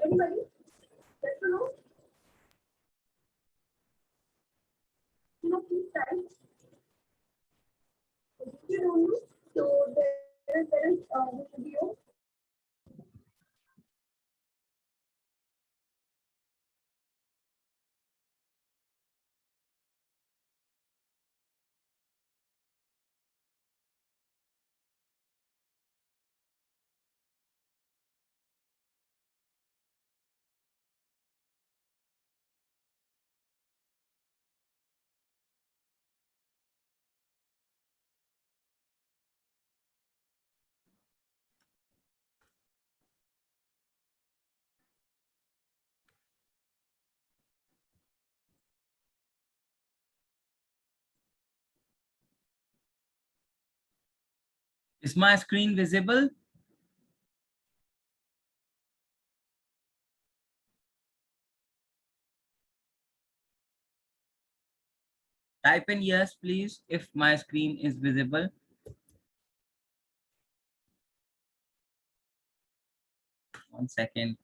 Anybody? Yes or no? Please type. If you don't know, so there is the video. Is my screen visible? Type in yes, please, if my screen is visible. One second.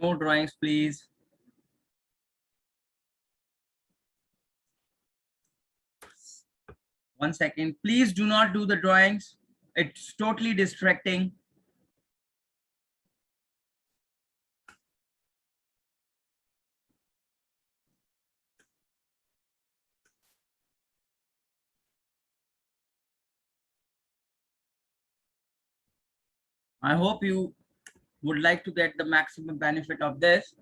No drawings, please. One second. Please do not do the drawings. It's totally distracting. I hope you would like to get the maximum benefit of this.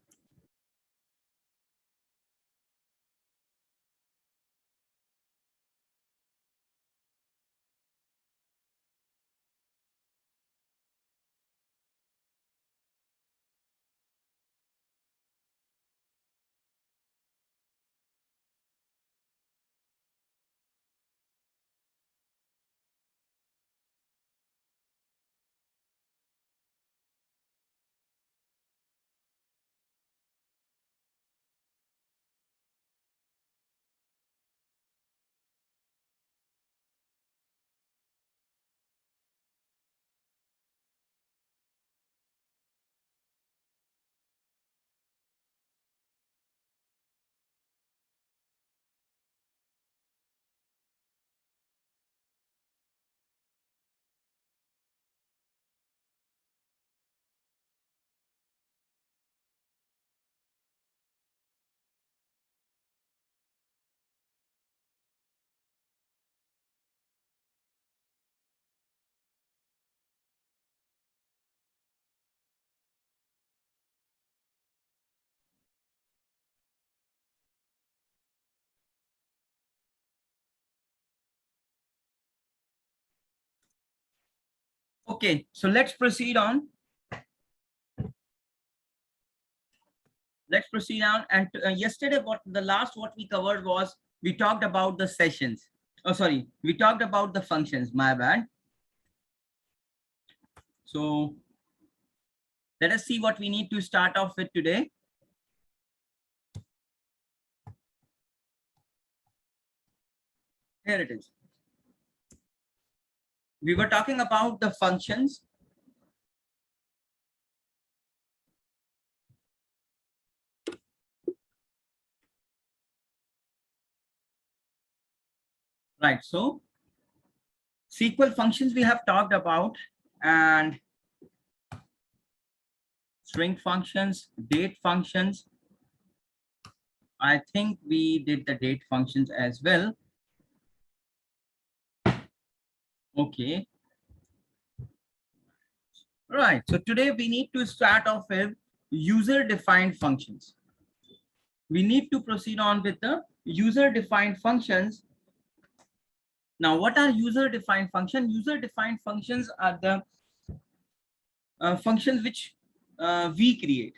Okay, so let's proceed on. Let's proceed on. And yesterday, what we covered was we talked about the sessions. Oh, sorry, we talked about the functions. My bad. So let us see what we need to start off with today. Here it is. We were talking about the functions. Right, so SQL functions we have talked about, and string functions, date functions. I think we did the date functions as well. Okay. Right, so today we need to start off with user-defined functions. We need to proceed on with the user-defined functions. Now, what are user-defined functions? User-defined functions are the functions which we create.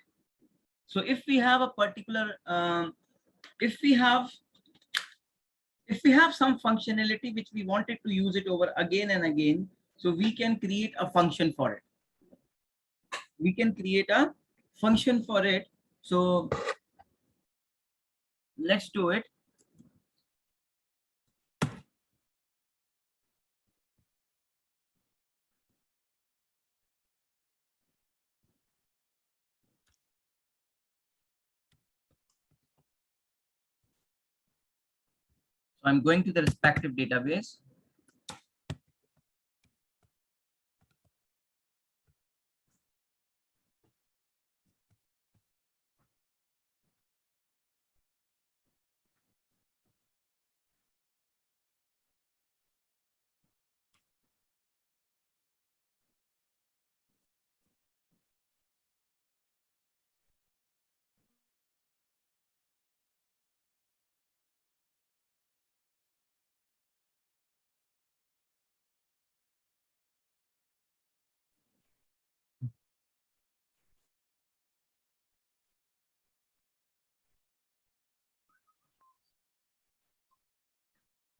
So if we have a particular, if we have some functionality which we wanted to use it over again and again, So we can create a function for it. We can create a function for it. So let's do it. So I'm going to the respective database.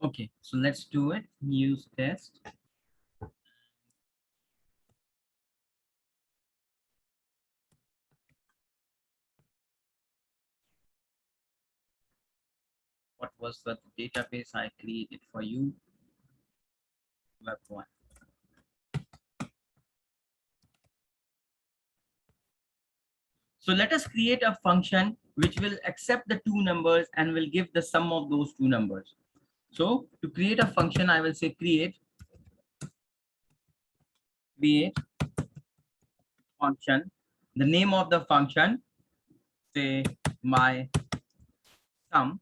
Okay, so let's do it. Use test. What was the database I created for you? Web one. So let us create a function which will accept the two numbers and will give the sum of those two numbers. So to create a function, I will say create function. The name of the function, say my sum,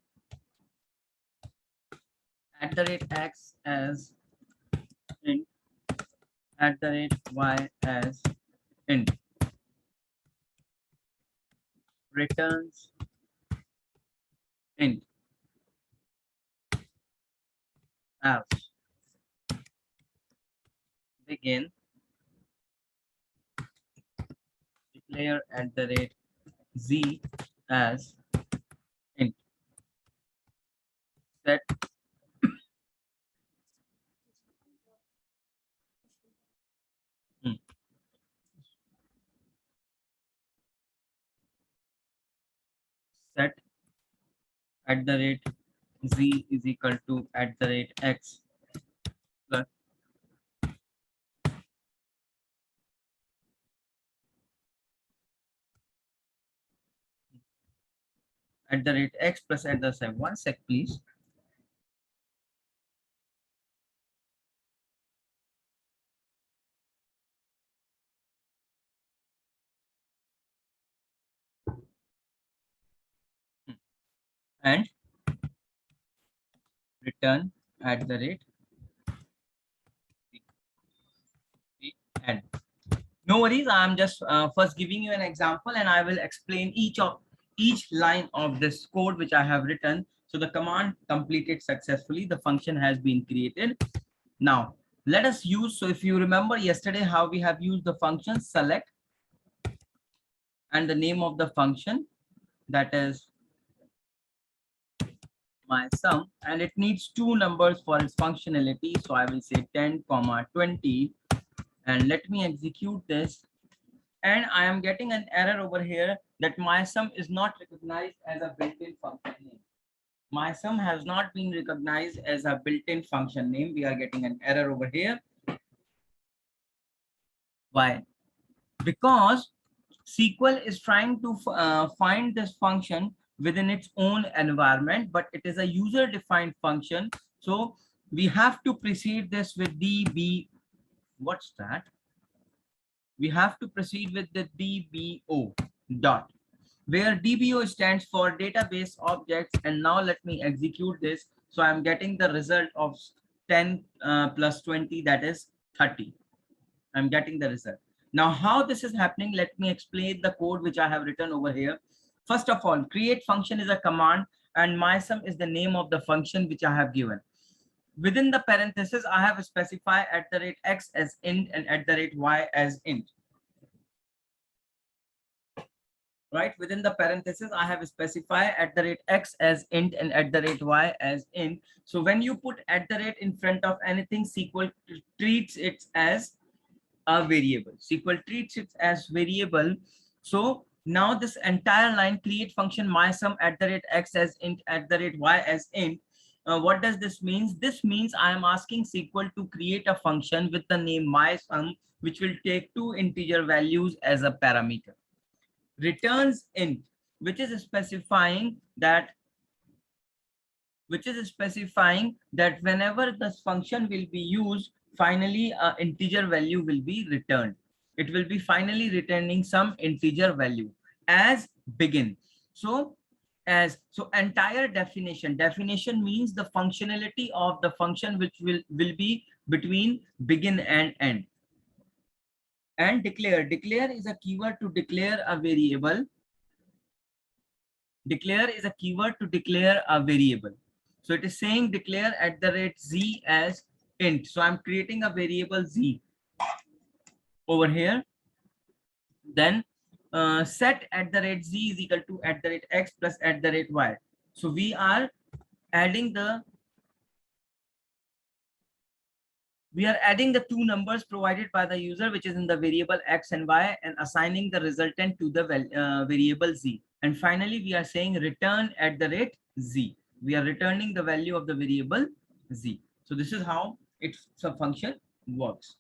@x as int, @y as int, returns int, else, begin, declare @z as int, set hmm, set @z is equal to @x plus @x plus @7. One sec, please. And return @ n. No worries. I'm just first giving you an example, and I will explain each line of this code which I have written. So the command completed successfully. The function has been created. Now let us use. So if you remember yesterday how we have used the function select and the name of the function, that is my sum, and it needs two numbers for its functionality. So I will say 10, 20, and let me execute this. And I am getting an error over here that my sum is not recognized as a built-in function name. My sum has not been recognized as a built-in function name. We are getting an error over here. Why? Because SQL is trying to find this function within its own environment, but it is a user-defined function. So we have to precede this with DB. What's that? We have to proceed with the DBO dot, where DBO stands for database objects. And now let me execute this. So I'm getting the result of 10 plus 20, that is 30. I'm getting the result. Now how this is happening, let me explain the code which I have written over here. First of all, create function is a command, and my sum is the name of the function which I have given. Within the parenthesis, I have specified @x as int and @y as int. right? Within the parenthesis, I have specified @x as int and @y as int. So when you put @ in front of anything, SQL treats it as a variable. SQL treats it as variable. So now this entire line, create function mysum @x as int @y as int. What does this mean? This means I am asking SQL to create a function with the name mysum, which will take two integer values as a parameter. Returns int, which is specifying that whenever this function will be used, finally a integer value will be returned. It will be finally returning some integer value as begin. So entire definition means the functionality of the function, which will be between begin and end. And declare is a keyword to declare a variable. Declare is a keyword to declare a variable. So it is saying declare @z as int. So I'm creating a variable z over here. Then set @z is equal to @x plus @y. So we are adding the two numbers provided by the user, which is in the variable x and y, and assigning the resultant to the variable z. And finally, we are saying return @z. We are returning the value of the variable z. So this is how it's a function works.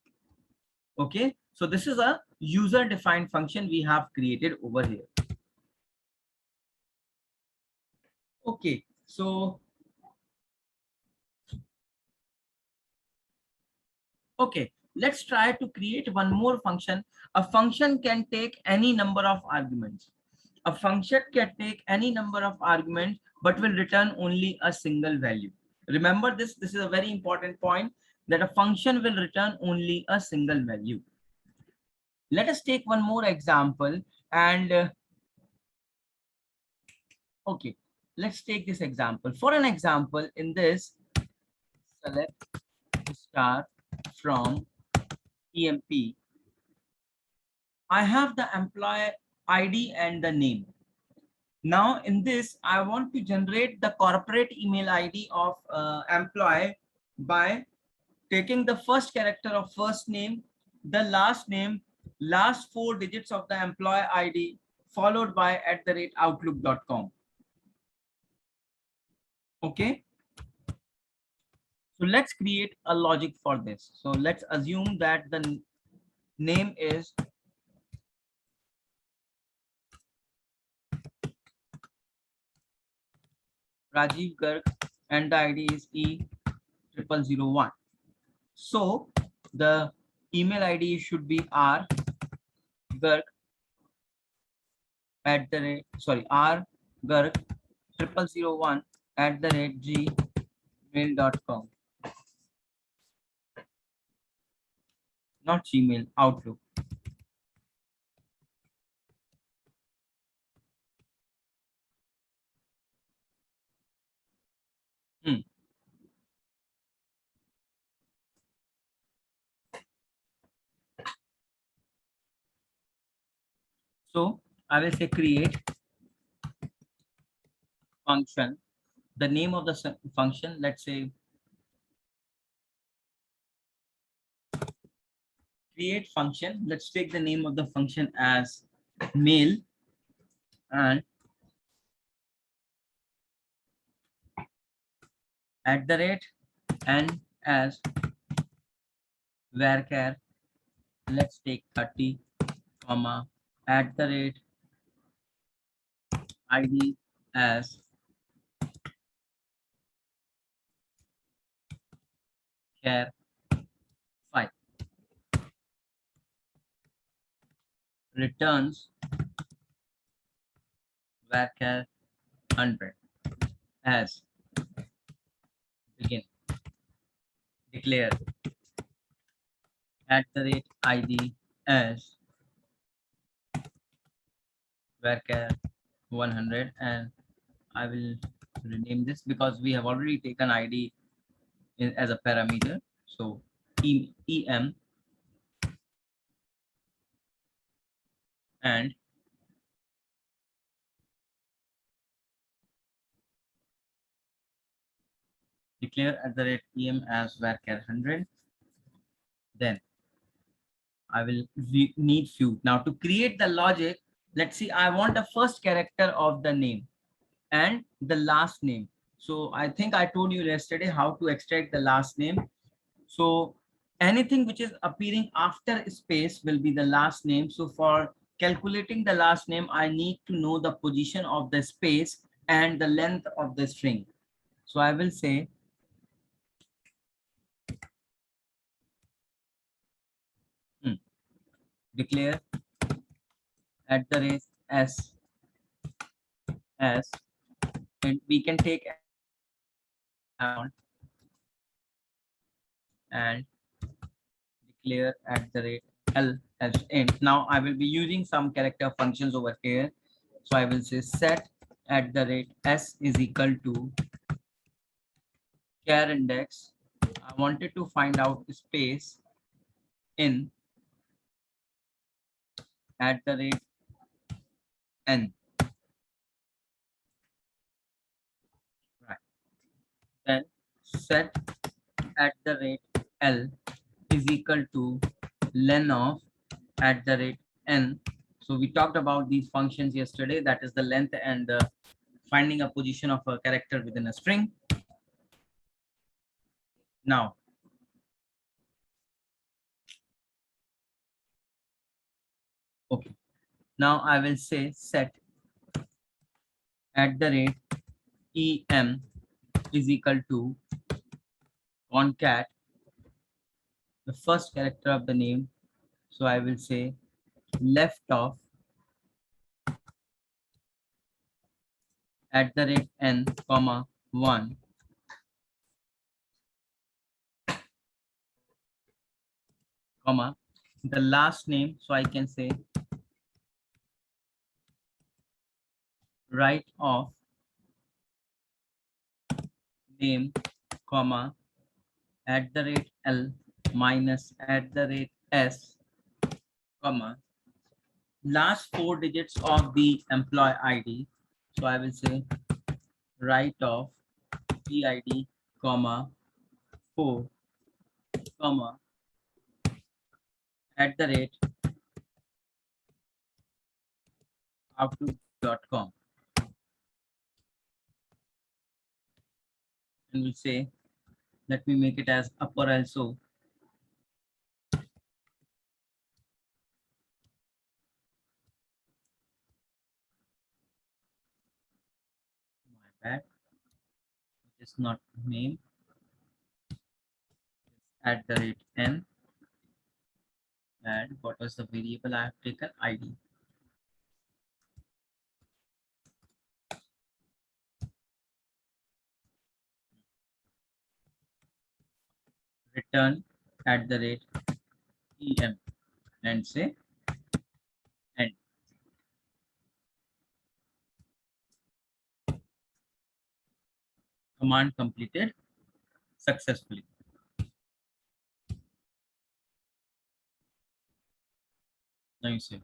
Okay, so this is a user defined function we have created over here. Okay, so okay, let's try to create one more function. A function can take any number of arguments. A function can take any number of arguments, but will return only a single value. Remember this, this is a very important point, that a function will return only a single value. Let us take one more example and okay, let's take this example. For an example, in this, select star from EMP. I have the employee ID and the name. Now in this, I want to generate the corporate email ID of employee by taking the first character of first name, the last name, last 4 digits of the employee ID, followed by @outlook.com. Okay. So let's create a logic for this. So let's assume that the name is Rajiv Garg and the ID is E0001. So the email ID should be R Garg R Garg 0001 @gmail.com. Not Gmail, Outlook. So I will say create function. The name of the function, let's say create function. Let's take the name of the function as mail and @ as varchar. Let's take 30 comma @ID as char 5. Returns varchar 100 as begin. Declare @ID as varchar 100, and I will rename this because we have already taken ID as a parameter. So em and declare at the rate em as varchar 100. Then I will need few. Now to create the logic, let's see, I want the first character of the name and the last name. So I think I told you yesterday how to extract the last name. So anything which is appearing after space will be the last name. So for calculating the last name, I need to know the position of the space and the length of the string. So I will say declare at the rate s, and we can take amount and declare at the rate l as int. Now I will be using some character functions over here. So I will say set at the rate s is equal to char index. I wanted to find out space in at the rate n. Right. Then set at the rate l is equal to len of at the rate n. So we talked about these functions yesterday. That is the length and the finding a position of a character within a string. Now, okay. Now I will say set at the rate em is equal to concat the first character of the name. So I will say left of at the rate n comma 1 comma the last name. So I can say right of name comma at the rate l minus at the rate s comma last 4 digits of the employee ID. So I will say right of PID comma 4 comma at the rate outlook.com, and we'll say let me make it as upper also. My bad, it's not name, at the rate n, and what was the variable I have taken? ID. Return at the rate em and say end. Command completed successfully. Now you say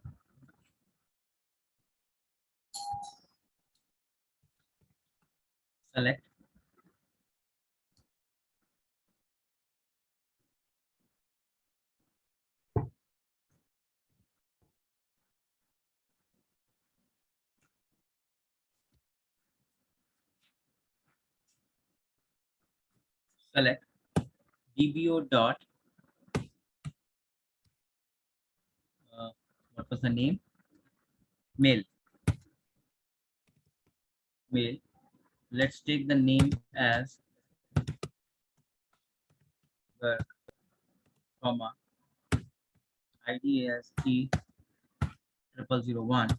select select dbo dot what was the name? Mail. Mail. Let's take the name as work, comma ID as E0001.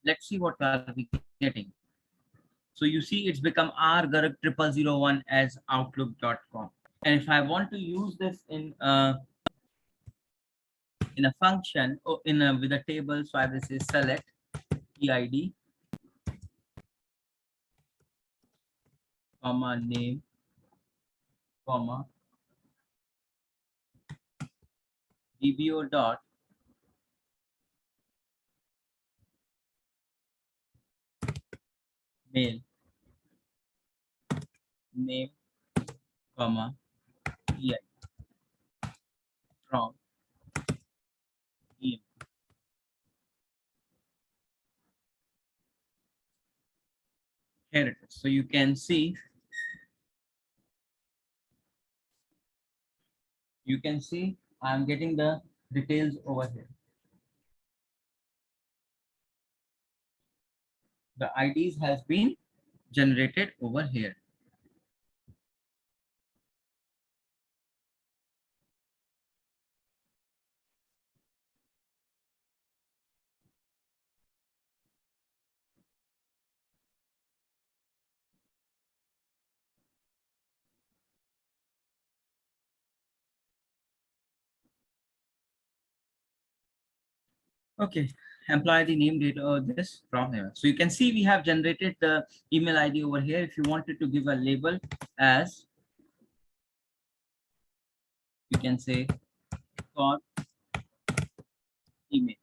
Let's see what are we getting. So you see it's become rgarg0001 as outlook.com. And if I want to use this in a function or with a table, so I will say select PID comma name comma dbo dot mail name comma, EI from EM. Here it is. So you can see, I'm getting the details over here. The IDs has been generated over here. Okay, employee ID name date or this from here. So you can see we have generated the email ID over here. If you wanted to give a label as, you can say for email.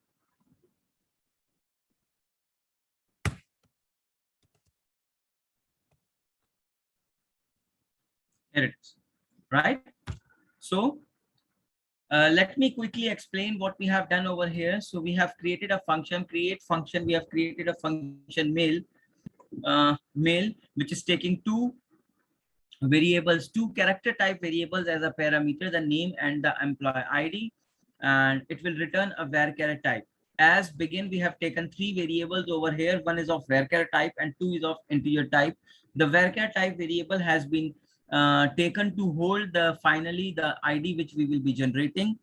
Here it is, right? So let me quickly explain what we have done over here. So we have created a function, create function. We have created a function mail, which is taking two variables, two character type variables as a parameter, the name and the employee ID, and it will return a varchar type. As begin, we have taken three variables over here. One is of varchar type and two is of integer type. The varchar type variable has been taken to hold the finally the ID which we will be generating.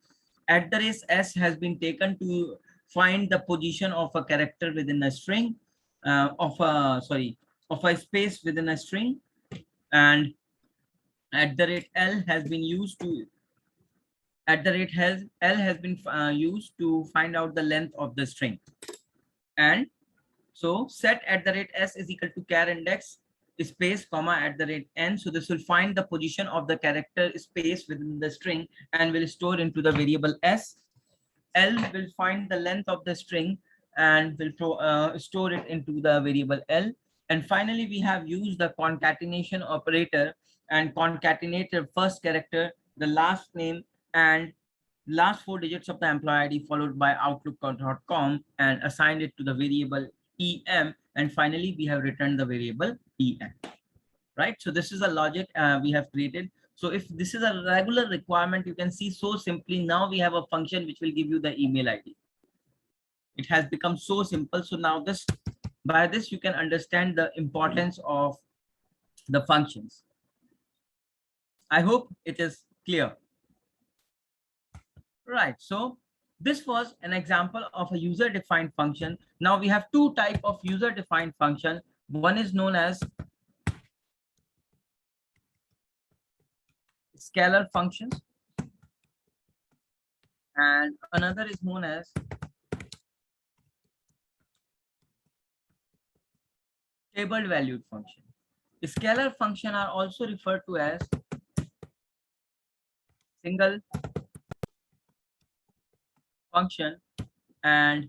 @s has been taken to find the position of a character within a string, of a space within a string, and @L has been used to used to find out the length of the string. And so set @s is equal to char index space comma @n. So this will find the position of the character space within the string and will store into the variable s. L will find the length of the string and will store it into the variable L. And finally, we have used the concatenation operator and concatenate the first character, the last name, and last four digits of the employee ID followed by outlook.com and assigned it to the variable EM. And finally, we have returned the variable EM, right? So this is a logic we have created. So if this is a regular requirement, you can see so simply now we have a function which will give you the email ID. It has become so simple. So now by this, you can understand the importance of the functions. I hope it is clear. Right. So this was an example of a user-defined function. Now we have two types of user-defined function. One is known as scalar functions, and another is known as table valued function. Scalar function are also referred to as single function and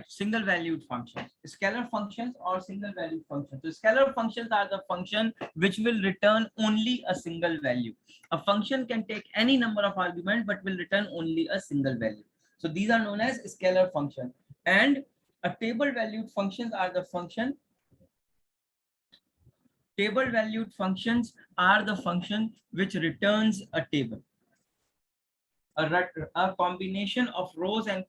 single valued functions. Scalar functions or single valued functions. So scalar functions are the function which will return only a single value. A function can take any number of arguments but will return only a single value. So these are known as scalar function. And a table valued functions are the function. Table valued functions are the function which returns a table. A combination of rows and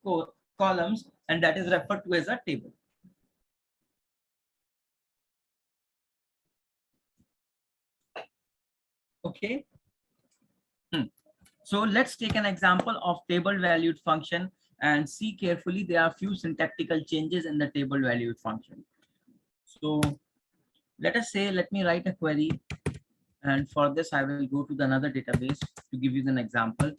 columns, and that is referred to as a table. Okay. So let's take an example of table valued function and see carefully. There are few syntactical changes in the table valued function. So let us say, let me write a query, and for this I will go to another database to give you an example.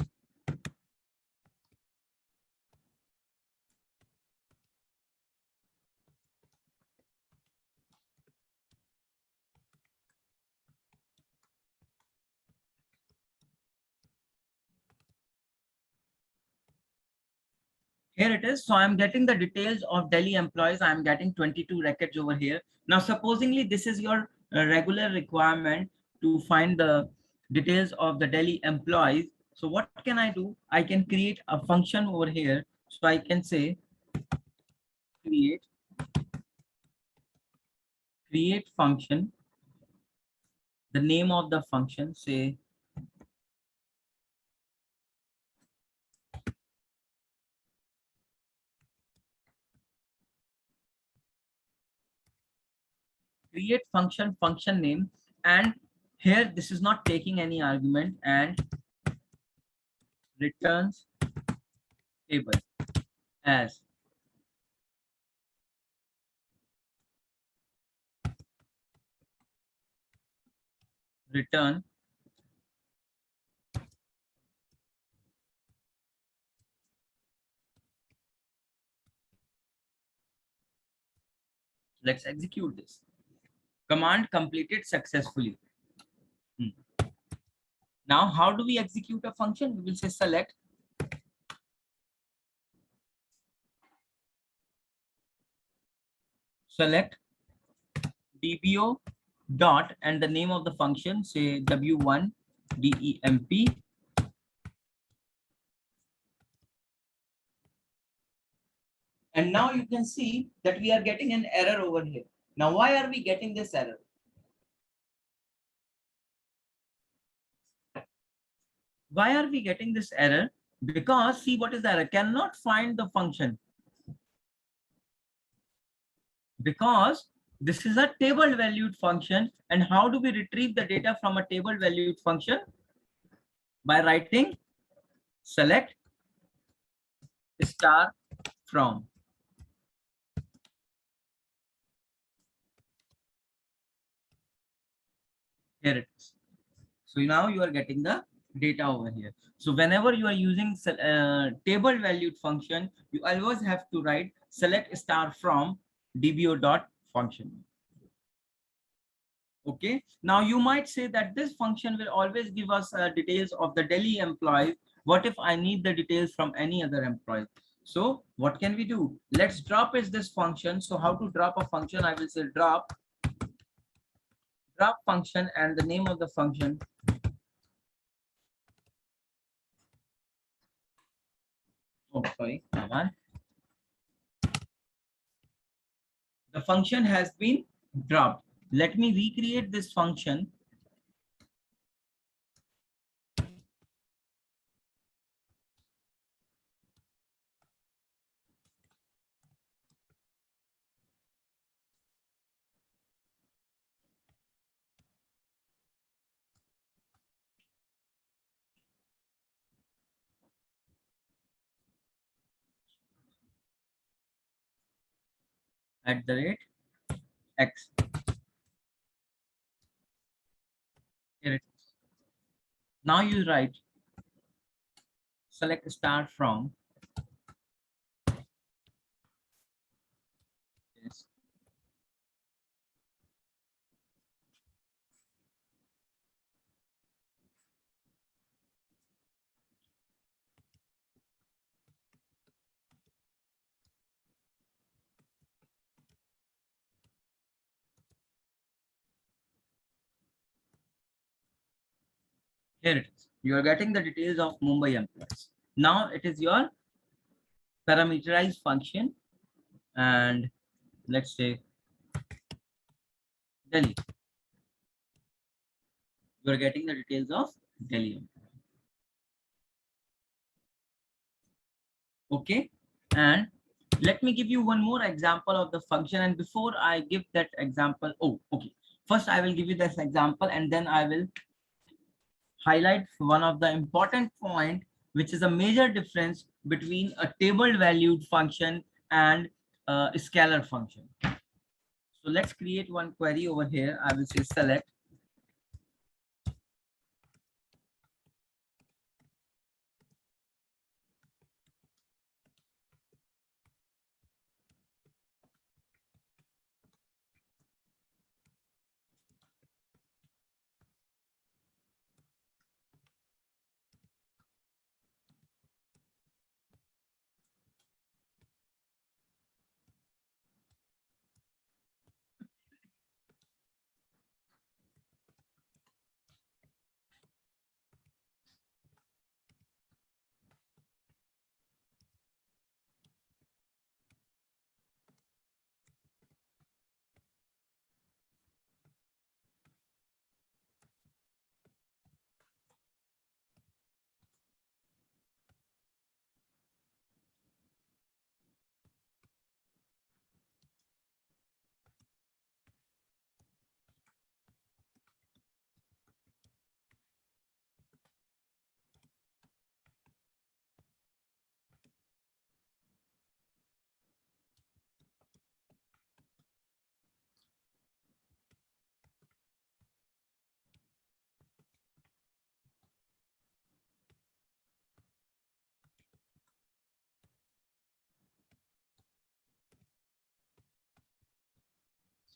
Here it is. So I'm getting the details of Delhi employees. I'm getting 22 records over here. Now, supposingly this is your a regular requirement to find the details of the Delhi employees. So what can I do? I can create a function over here. So I can say create function, the name of the function, say create function name, and here this is not taking any argument, and returns table as return let's execute this command completed successfully. Now how do we execute a function? We will say select dbo dot and the name of the function, say w1 demp, and now you can see that we are getting an error over here. Now why are we getting this error? Why are we getting this error? Because see, what is the error? Cannot find the function, because this is a table valued function. And how do we retrieve the data from a table valued function? By writing select star from. Here it is. So now you are getting the data over here. So whenever you are using table valued function, you always have to write select star from dbo dot function. Okay. Now you might say that this function will always give us details of the Delhi employees. What if I need the details from any other employee? So what can we do? Let's drop is this function. So how to drop a function? I will say drop function and the name of the function. Oh, sorry. Come on. The function has been dropped. Let me recreate this function. At the rate x. Here it is. Now you write select star from. Yes. Here it is. You are getting the details of Mumbai employees. Now it is your parameterized function, and let's say Delhi. You are getting the details of Delhi. Okay. And let me give you one more example of the function. And before I give that example, oh, okay. First, I will give you this example, and then I will highlight one of the important point, which is a major difference between a table valued function and a scalar function. So let's create one query over here. I will say select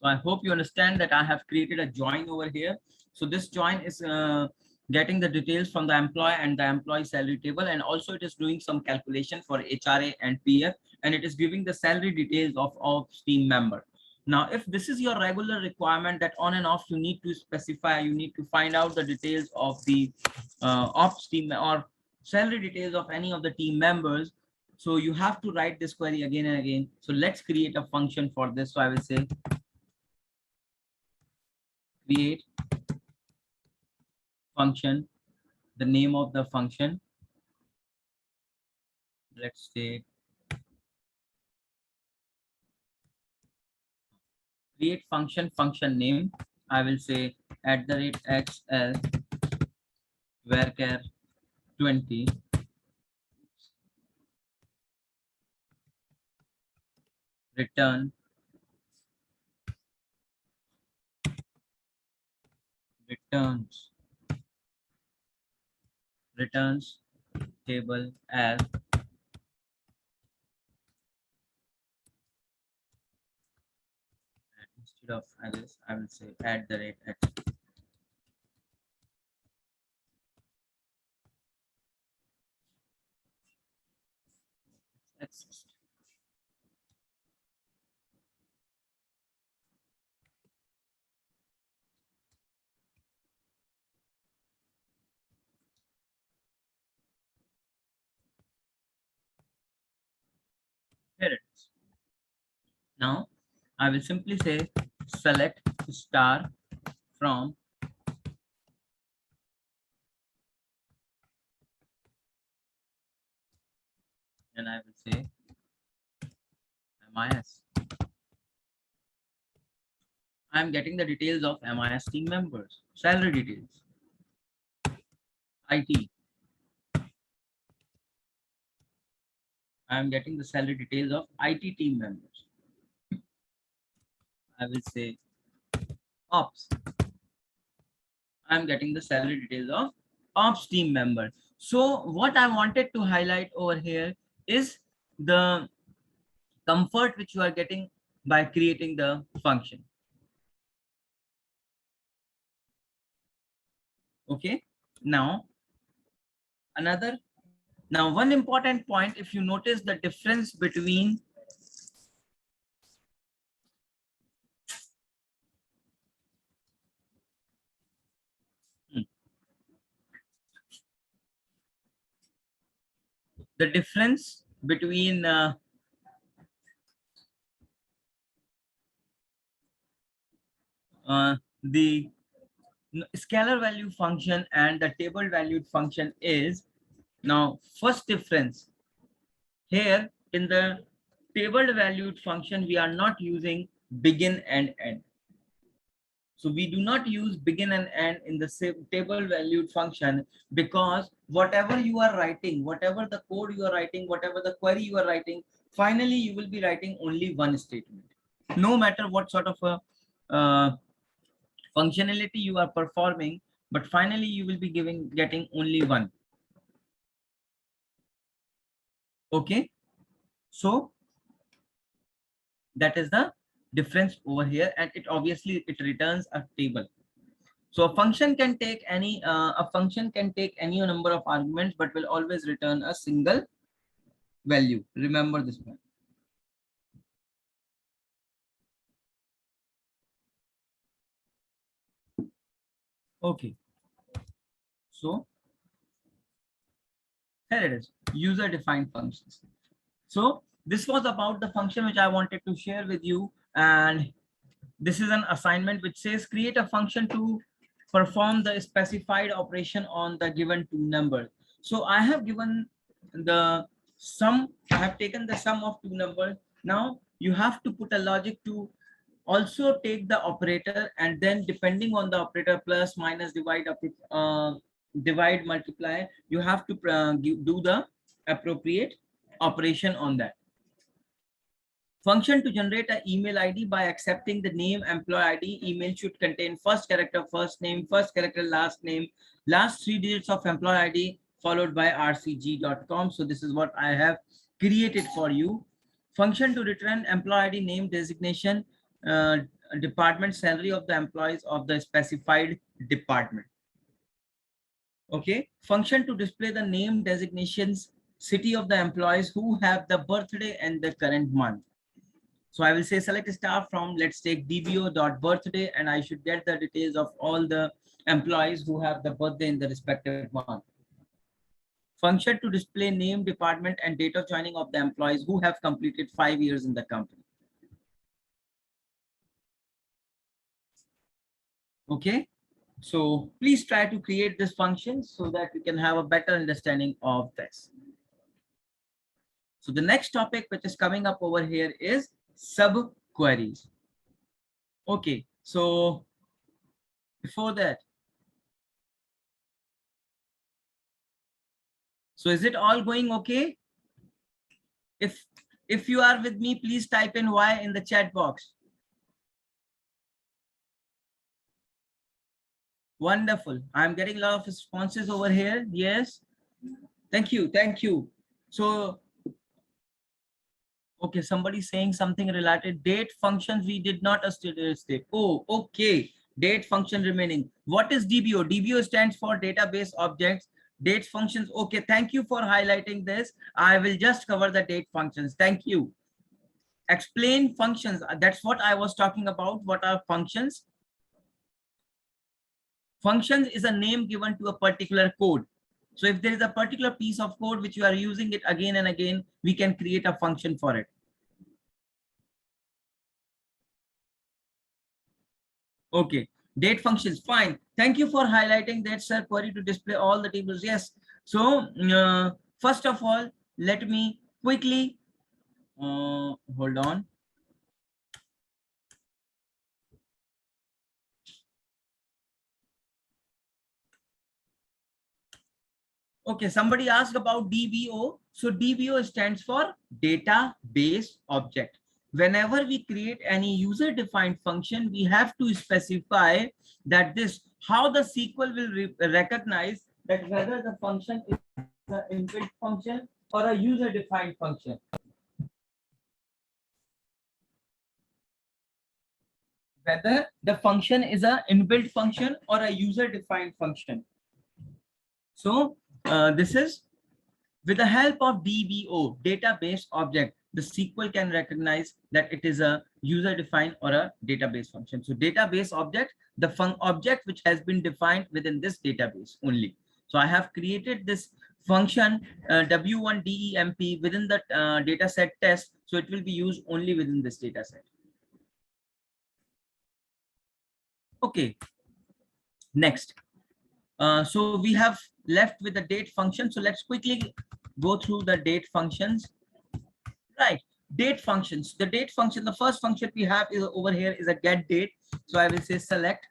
So I hope you understand that I have created a join over here. So this join is getting the details from the employee and the employee salary table, and also it is doing some calculation for HRA and PF, and it is giving the salary details of team member. Now, if this is your regular requirement that on and off you need to specify, you need to find out the details of the ops team or salary details of any of the team members. So you have to write this query again and again. So let's create a function for this. So I will say create function, the name of the function. Let's say create function, function name. I will say @xl varchar 20 return returns table as instead of this, I will say @x. Here it is. Now I will simply say select star from and I will say MIS. I'm getting the details of MIS team members, salary details, IT. I'm getting the salary details of IT team members. I will say ops. I'm getting the salary details of ops team member. So what I wanted to highlight over here is the comfort which you are getting by creating the function. Okay. Now one important point, if you notice the difference between the difference between the scalar value function and the table valued function is, now first difference here in the table valued function, we are not using begin and end. So we do not use begin and end in the same table valued function, because whatever you are writing, whatever the code you are writing, whatever the query you are writing, finally you will be writing only one statement. No matter what sort of a functionality you are performing, but finally you will be getting only one. Okay, so that is the difference over here, and it obviously it returns a table. So a function can take any number of arguments, but will always return a single value. Remember this one. Okay, so here it is, user defined functions. So this was about the function which I wanted to share with you, and this is an assignment which says create a function to perform the specified operation on the given two numbers. So I have given the sum, I have taken the sum of two numbers. Now you have to put a logic to also take the operator, and then depending on the operator, plus, minus, divide, multiply, you have to do the appropriate operation on that. Function to generate an email ID by accepting the name, employee ID. Email should contain first character first name, first character last name, last 3 digits of employee ID, followed by rcg.com. So this is what I have created for you. Function to return employee ID, name, designation, department salary of the employees of the specified department. Okay, function to display the name, designations, city of the employees who have the birthday and the current month. So I will say select staff from, let's take dbo.birthday, and I should get the details of all the employees who have the birthday in the respective month. Function to display name, department, and date of joining of the employees who have completed 5 years in the company. Okay, so please try to create this function so that we can have a better understanding of this. So the next topic which is coming up over here is subqueries. Okay, so before that, so is it all going okay? If you are with me, please type in Y in the chat box. Wonderful. I'm getting a lot of responses over here. Yes. Thank you. Thank you. So, okay, somebody saying something related. Date functions, we did not state. Oh, okay. Date function remaining. What is DBO? DBO stands for database objects. Date functions. Okay, thank you for highlighting this. I will just cover the date functions. Thank you. Explain functions. That's what I was talking about. What are functions? Functions is a name given to a particular code. So if there is a particular piece of code which you are using it again and again, we can create a function for it. Okay, date functions, fine. Thank you for highlighting that, sir. Query to display all the tables. Yes. So first of all, let me quickly hold on. Okay, somebody asked about DBO. So DBO stands for database object. Whenever we create any user defined function, we have to specify that this, how the SQL will recognize that whether the function is an inbuilt function or a user defined function. Whether the function is an inbuilt function or a user defined function. So this is with the help of DBO, database object, the SQL can recognize that it is a user defined or a database function. So database object, the object which has been defined within this database only. So I have created this function W1DEMP within the data set test. So it will be used only within this data set. Okay, next. So we have left with the date function. So let's quickly go through the date functions. Right, date functions. The date function, the first function we have is over here is a get date. So I will say select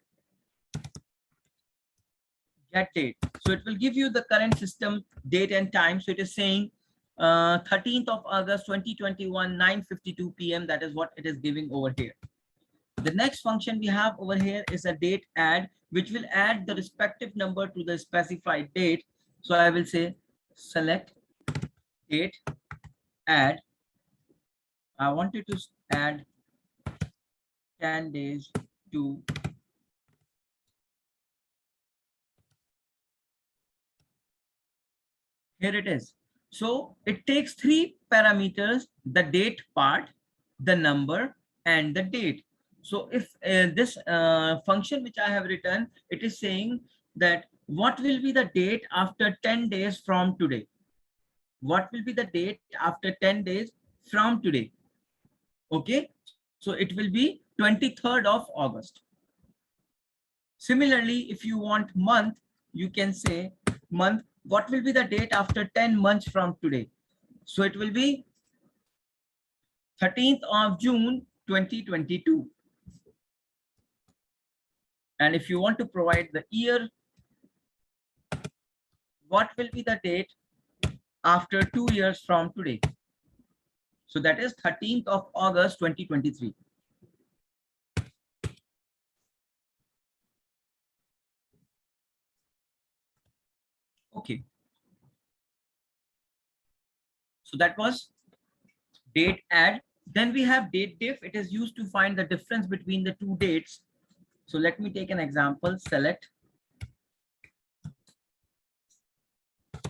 get date. So it will give you the current system date and time. So it is saying 13th of August 2021, 9:52 p.m. That is what it is giving over here. The next function we have over here is a date add, which will add the respective number to the specified date. So I will say select date add. I wanted to add 10 days to here it is. So it takes 3 parameters, the date part, the number, and the date. So if this function which I have written, it is saying that what will be the date after 10 days from today? What will be the date after 10 days from today? Okay, so it will be 23rd of August. Similarly, if you want month, you can say month, what will be the date after 10 months from today? So it will be 13th of June 2022. And if you want to provide the year, what will be the date after 2 years from today? So that is 13th of August 2023. Okay. So that was date add. Then we have date diff. It is used to find the difference between the two dates. So let me take an example. Select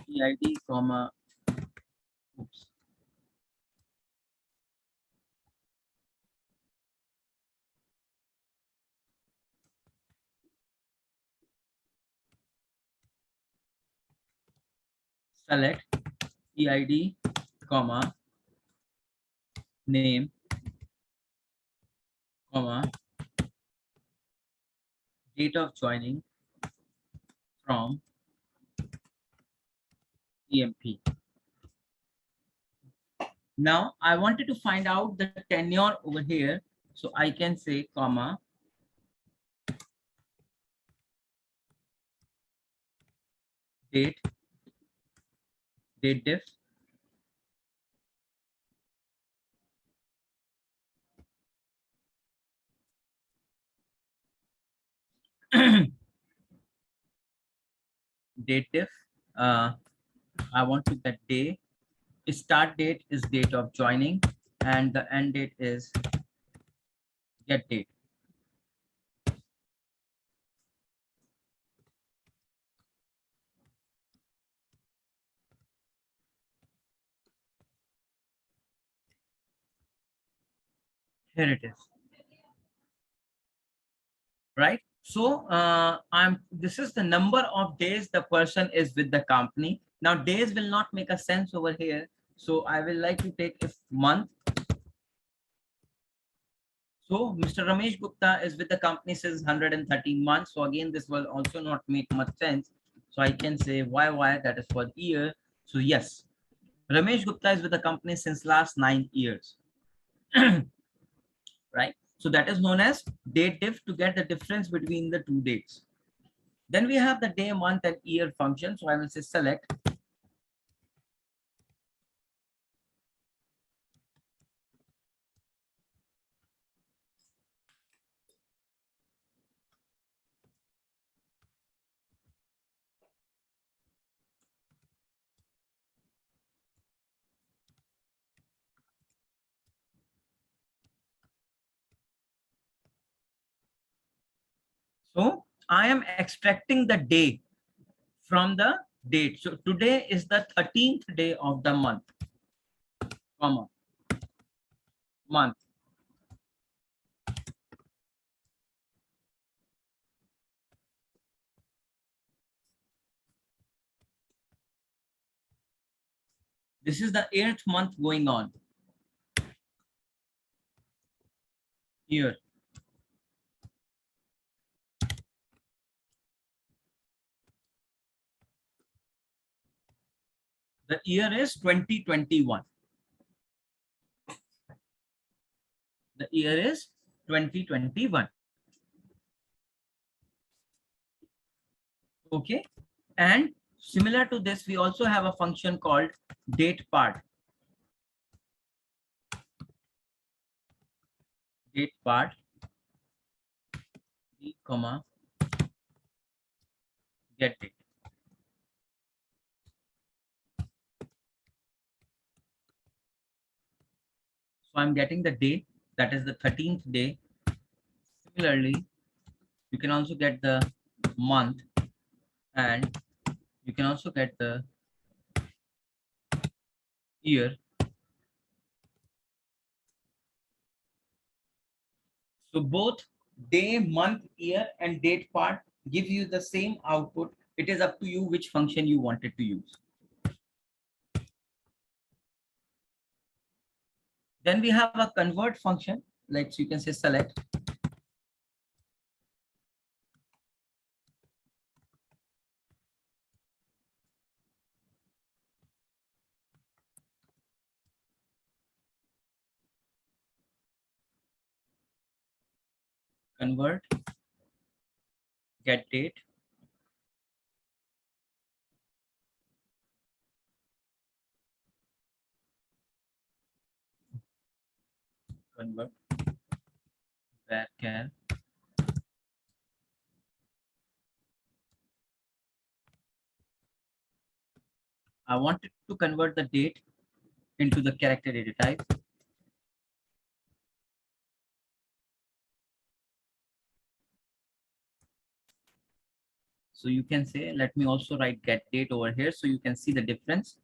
EID, comma, oops. Select EID, comma, name, comma, date of joining from EMP. Now I wanted to find out the tenure over here. So I can say comma, date, date diff, date diff. I want to get day. Start date is date of joining, and the end date is get date. Here it is. Right? So this is the number of days the person is with the company. Now days will not make a sense over here. So I will like to take if month. So Mr. Ramesh Gupta is with the company since 130 months. So again, this will also not make much sense. So I can say YY, that is for year. So yes, Ramesh Gupta is with the company since last 9 years. Right? So that is known as date diff, to get the difference between the two dates. Then we have the day, month, and year function. So I will say select So I am extracting the day from the date. So today is the 13th day of the month, comma, month. This is the 8th month going on. Year. The year is 2021. The year is 2021. Okay. And similar to this, we also have a function called date part. Date part, comma, get date. So I'm getting the day, that is the 13th day. Similarly, you can also get the month, and you can also get the year. So both day, month, year, and date part give you the same output. It is up to you which function you wanted to use. Then we have a convert function, like you can say select. Convert, get date, convert, varchar. I wanted to convert the date into the character data type. So you can say, let me also write get date over here so you can see the difference.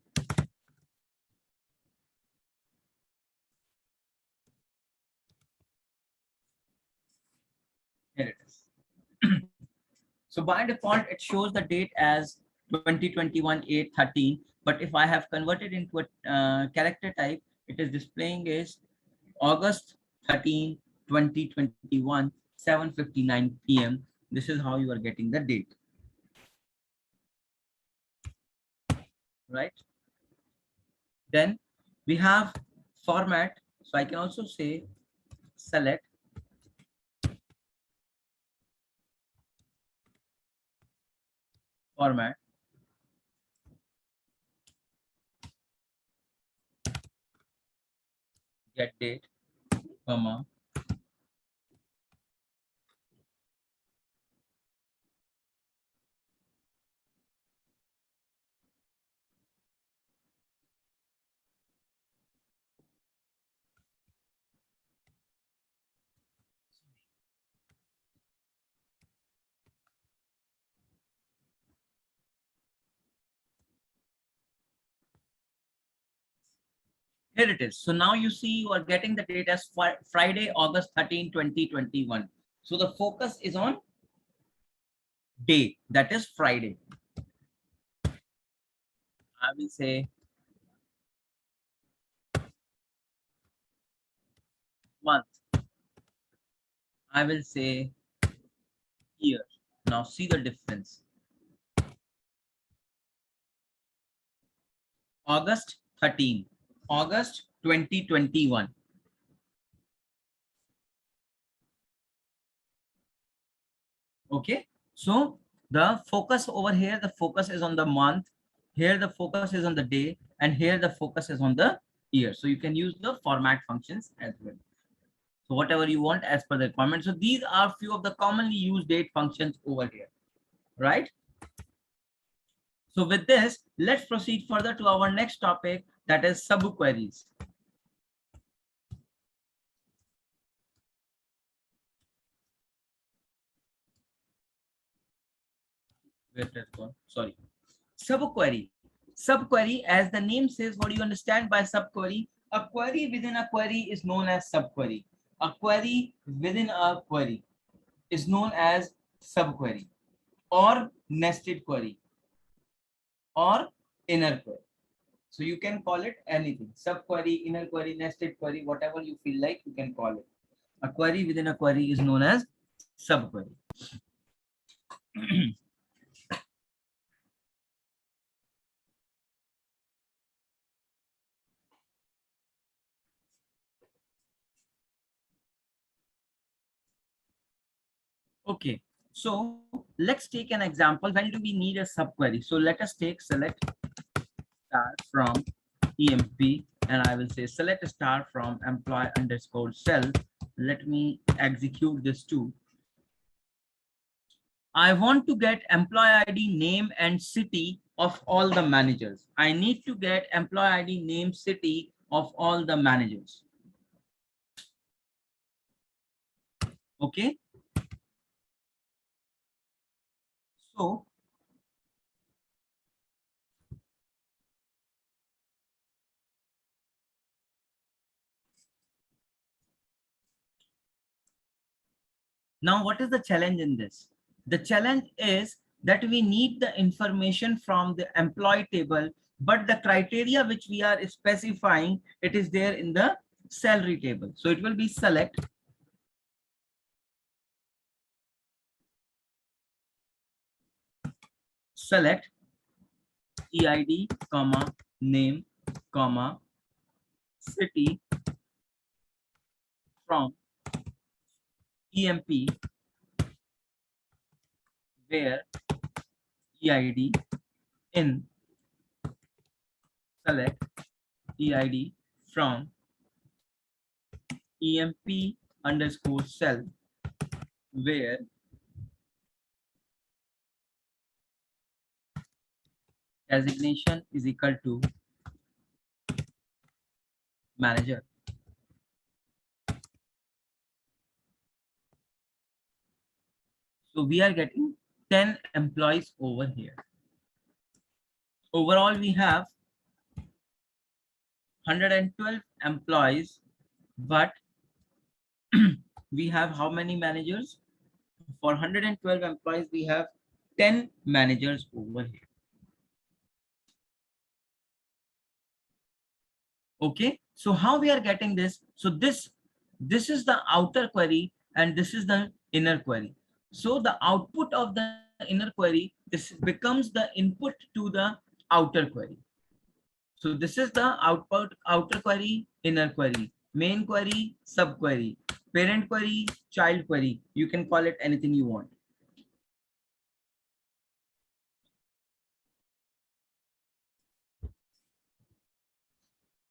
Here it is. So by default, it shows the date as 2021 8/13. But if I have converted into a character type, it is displaying is August 13, 2021, 7:59 p.m. This is how you are getting the date, right? Then we have format. So I can also say select format, get date, comma. Here it is. So now you see you are getting the date as Friday, August 13, 2021. So the focus is on day, that is Friday. I will say month. I will say year. Now see the difference. August 13, August 2021. Okay. So the focus over here, the focus is on the month. Here the focus is on the day, and here the focus is on the year. So you can use the format functions as well. So whatever you want as per the requirement. So these are few of the commonly used date functions over here, right? So with this, let's proceed further to our next topic, that is subqueries. Wait, let's go. Sorry. Subquery. Subquery, as the name says, what do you understand by subquery? A query within a query is known as subquery. A query within a query is known as subquery, or nested query, or inner query. So you can call it anything. Subquery, inner query, nested query, whatever you feel like, you can call it. A query within a query is known as subquery. Okay, so let's take an example. When do we need a subquery? So let us take select star from EMP, and I will say select star from employee underscore cell. Let me execute this too. I want to get employee ID, name, and city of all the managers. I need to get employee ID, name, city of all the managers. Okay. So now what is the challenge in this? The challenge is that we need the information from the employee table, but the criteria which we are specifying, it is there in the salary table. So it will be select EID, comma, name, comma, city from EMP, where EID in select EID from EMP underscore cell, where designation is equal to manager. So we are getting 10 employees over here. Overall, we have 112 employees, but we have how many managers? For 112 employees, we have 10 managers over here. Okay, so how we are getting this? So this is the outer query and this is the inner query. So the output of the inner query, this becomes the input to the outer query. So this is the output, outer query, inner query, main query, sub query, parent query, child query. You can call it anything you want.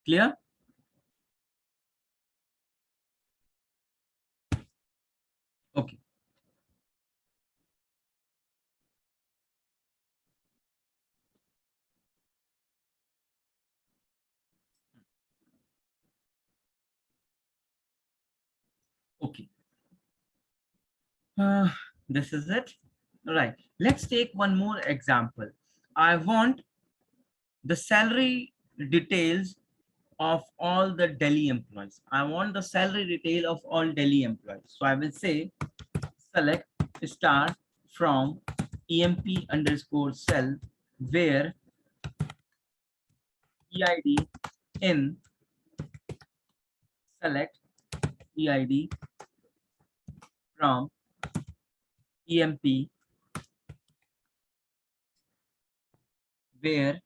Clear? Okay. Okay. This is it. Right. Let's take one more example. I want the salary details of all the Delhi employees. I want the salary detail of all Delhi employees. So I will say select star from emp underscore cell where eid in select eid from emp where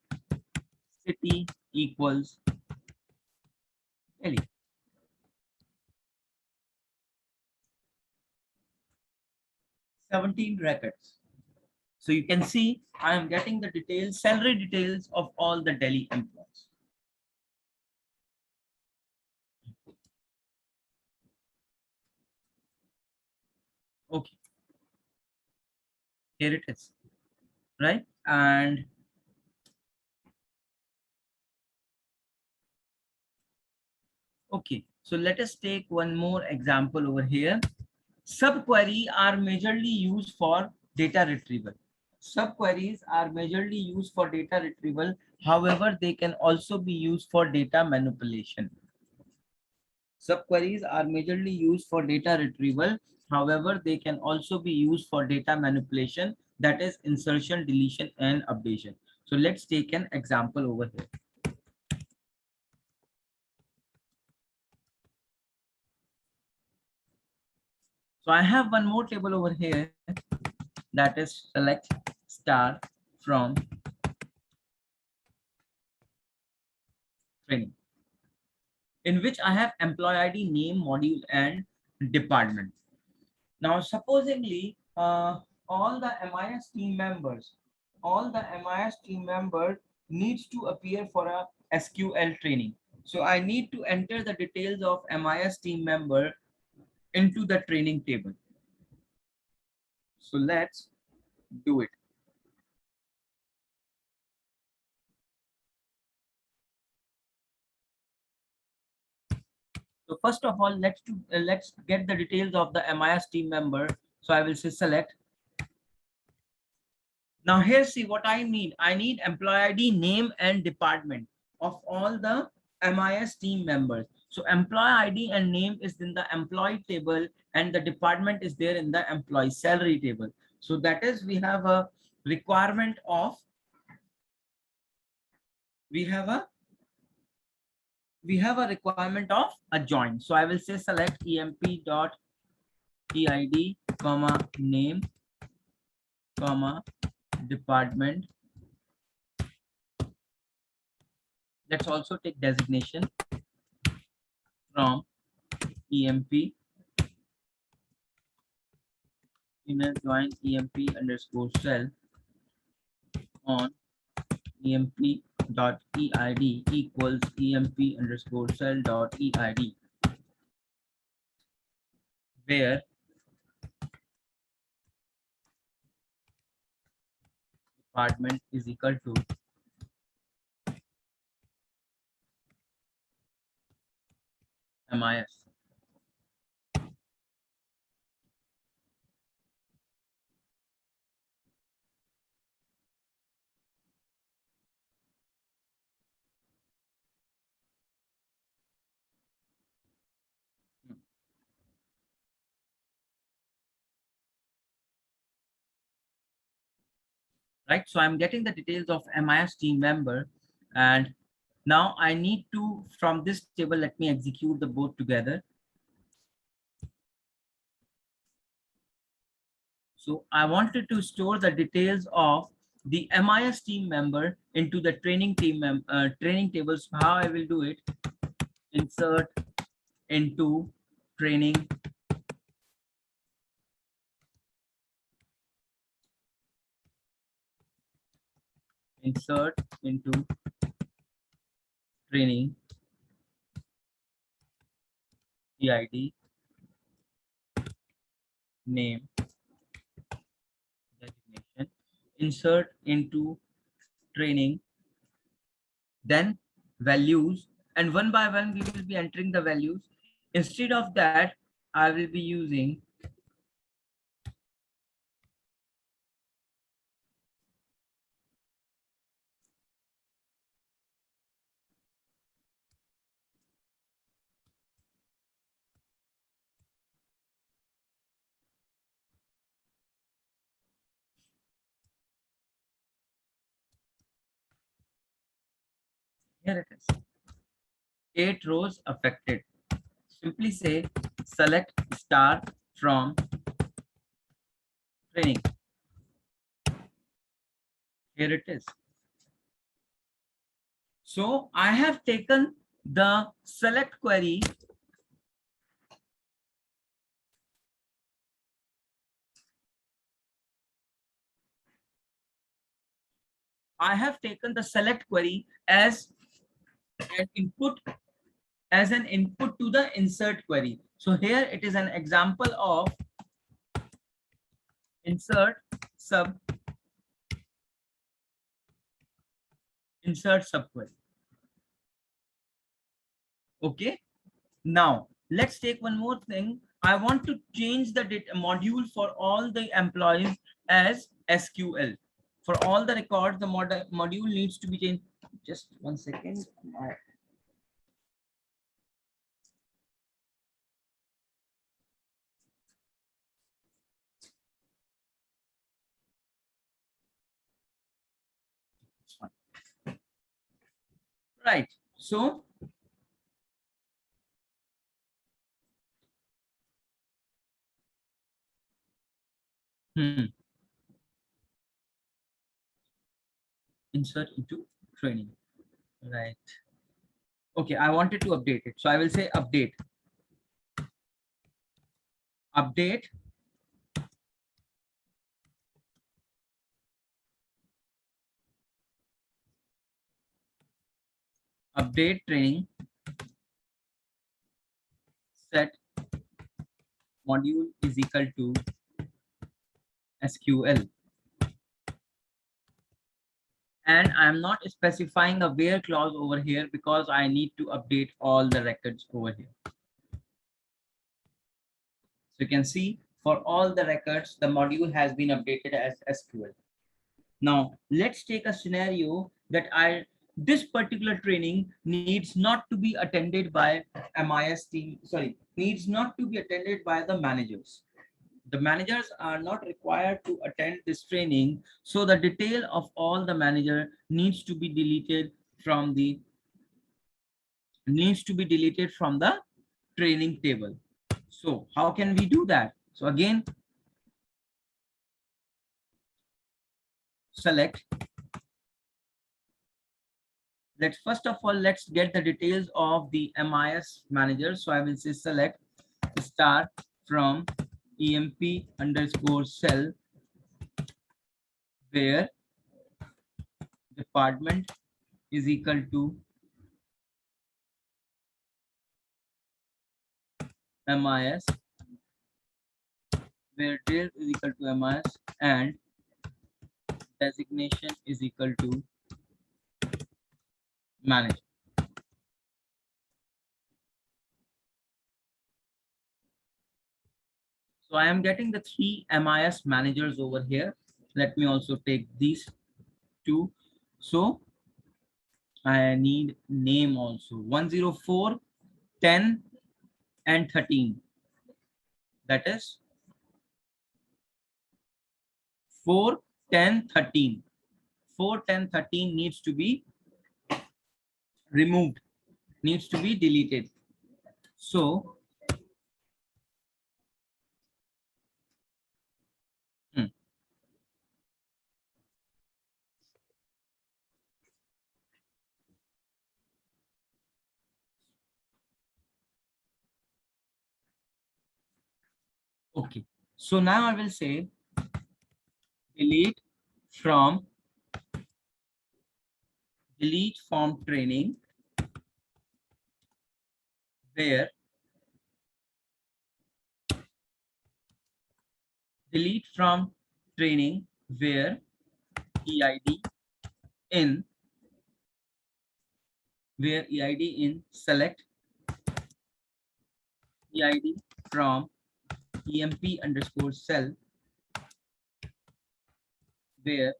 city equals Delhi. 17 brackets. So you can see I am getting the details, salary details of all the Delhi employees. Okay, here it is, right? And okay, so let us take one more example over here. Subquery are majorly used for data retrieval. Subqueries are majorly used for data retrieval. However, they can also be used for data manipulation. Subqueries are majorly used for data retrieval. However, they can also be used for data manipulation, that is insertion, deletion, and updation. So let's take an example over here. So I have one more table over here, that is select star from training, in which I have employee ID, name, module, and department. Now, supposingly, all the MIS team members, needs to appear for a SQL training. So I need to enter the details of MIS team member into the training table. So let's do it. So first of all, let's get the details of the MIS team member. So I will say select. Now here, see what I need. I need employee ID, name, and department of all the MIS team members. So employee ID and name is in the employee table, and the department is there in the employee salary table. So that is, we have a requirement of, we have a requirement of a join. So I will say select emp dot eid comma name comma department. Let's also take designation from emp inner join emp underscore cell on emp dot eid equals emp underscore cell dot eid, where department is equal to MIS. right? So I'm getting the details of MIS team member, and now I need to, from this table, let me execute the both together. So I wanted to store the details of the MIS team member into the training training tables. How I will do it? Insert into training, insert into training, TID, name, designation, insert into training, then values, and one by one we will be entering the values. Instead of that, I will be using here it is, 8 rows affected. Simply say select star from training. Here it is. So I have taken the select query. I have taken the select query an input as an input to the insert query. So here it is an example of insert sub subquery. Okay. Now let's take one more thing. I want to change the data module for all the employees as SQL. For all the records, the module needs to be changed. Just 1 second. Right. So insert into training. Right. Okay, I wanted to update it. So I will say update. Update training set module is equal to SQL. And I'm not specifying a where clause over here because I need to update all the records over here. So you can see for all the records, the module has been updated as SQL. Now let's take a scenario that this particular training needs not to be attended by MIS team, needs not to be attended by the managers. The managers are not required to attend this training, so the detail of all the manager needs to be deleted from the training table. So how can we do that? So again, select. First of all, let's get the details of the MIS manager. So I will say select star from EMP underscore cell where department is equal to MIS, where details is equal to MIS and designation is equal to manager. So I am getting the 3 MIS managers over here. Let me also take these 2. So I need name also 104, 10, and 13. That is 4, 10, 13. 4, 10, 13 needs to be removed, needs to be deleted. So okay, so now I will say delete from training where delete from training where EID in select EID from EMP underscore cell where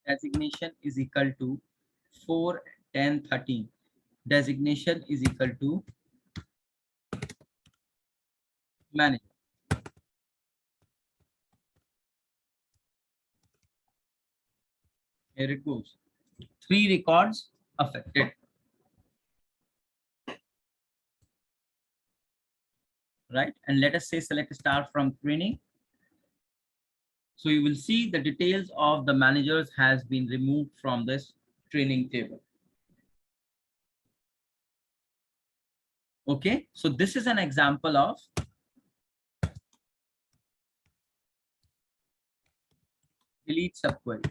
designation is equal to 4, 10, 13. Designation is equal to manager. Here it goes. 3 records affected. Right? And let us say select star from training. So you will see the details of the managers has been removed from this training table. Okay, so this is an example of delete subquery.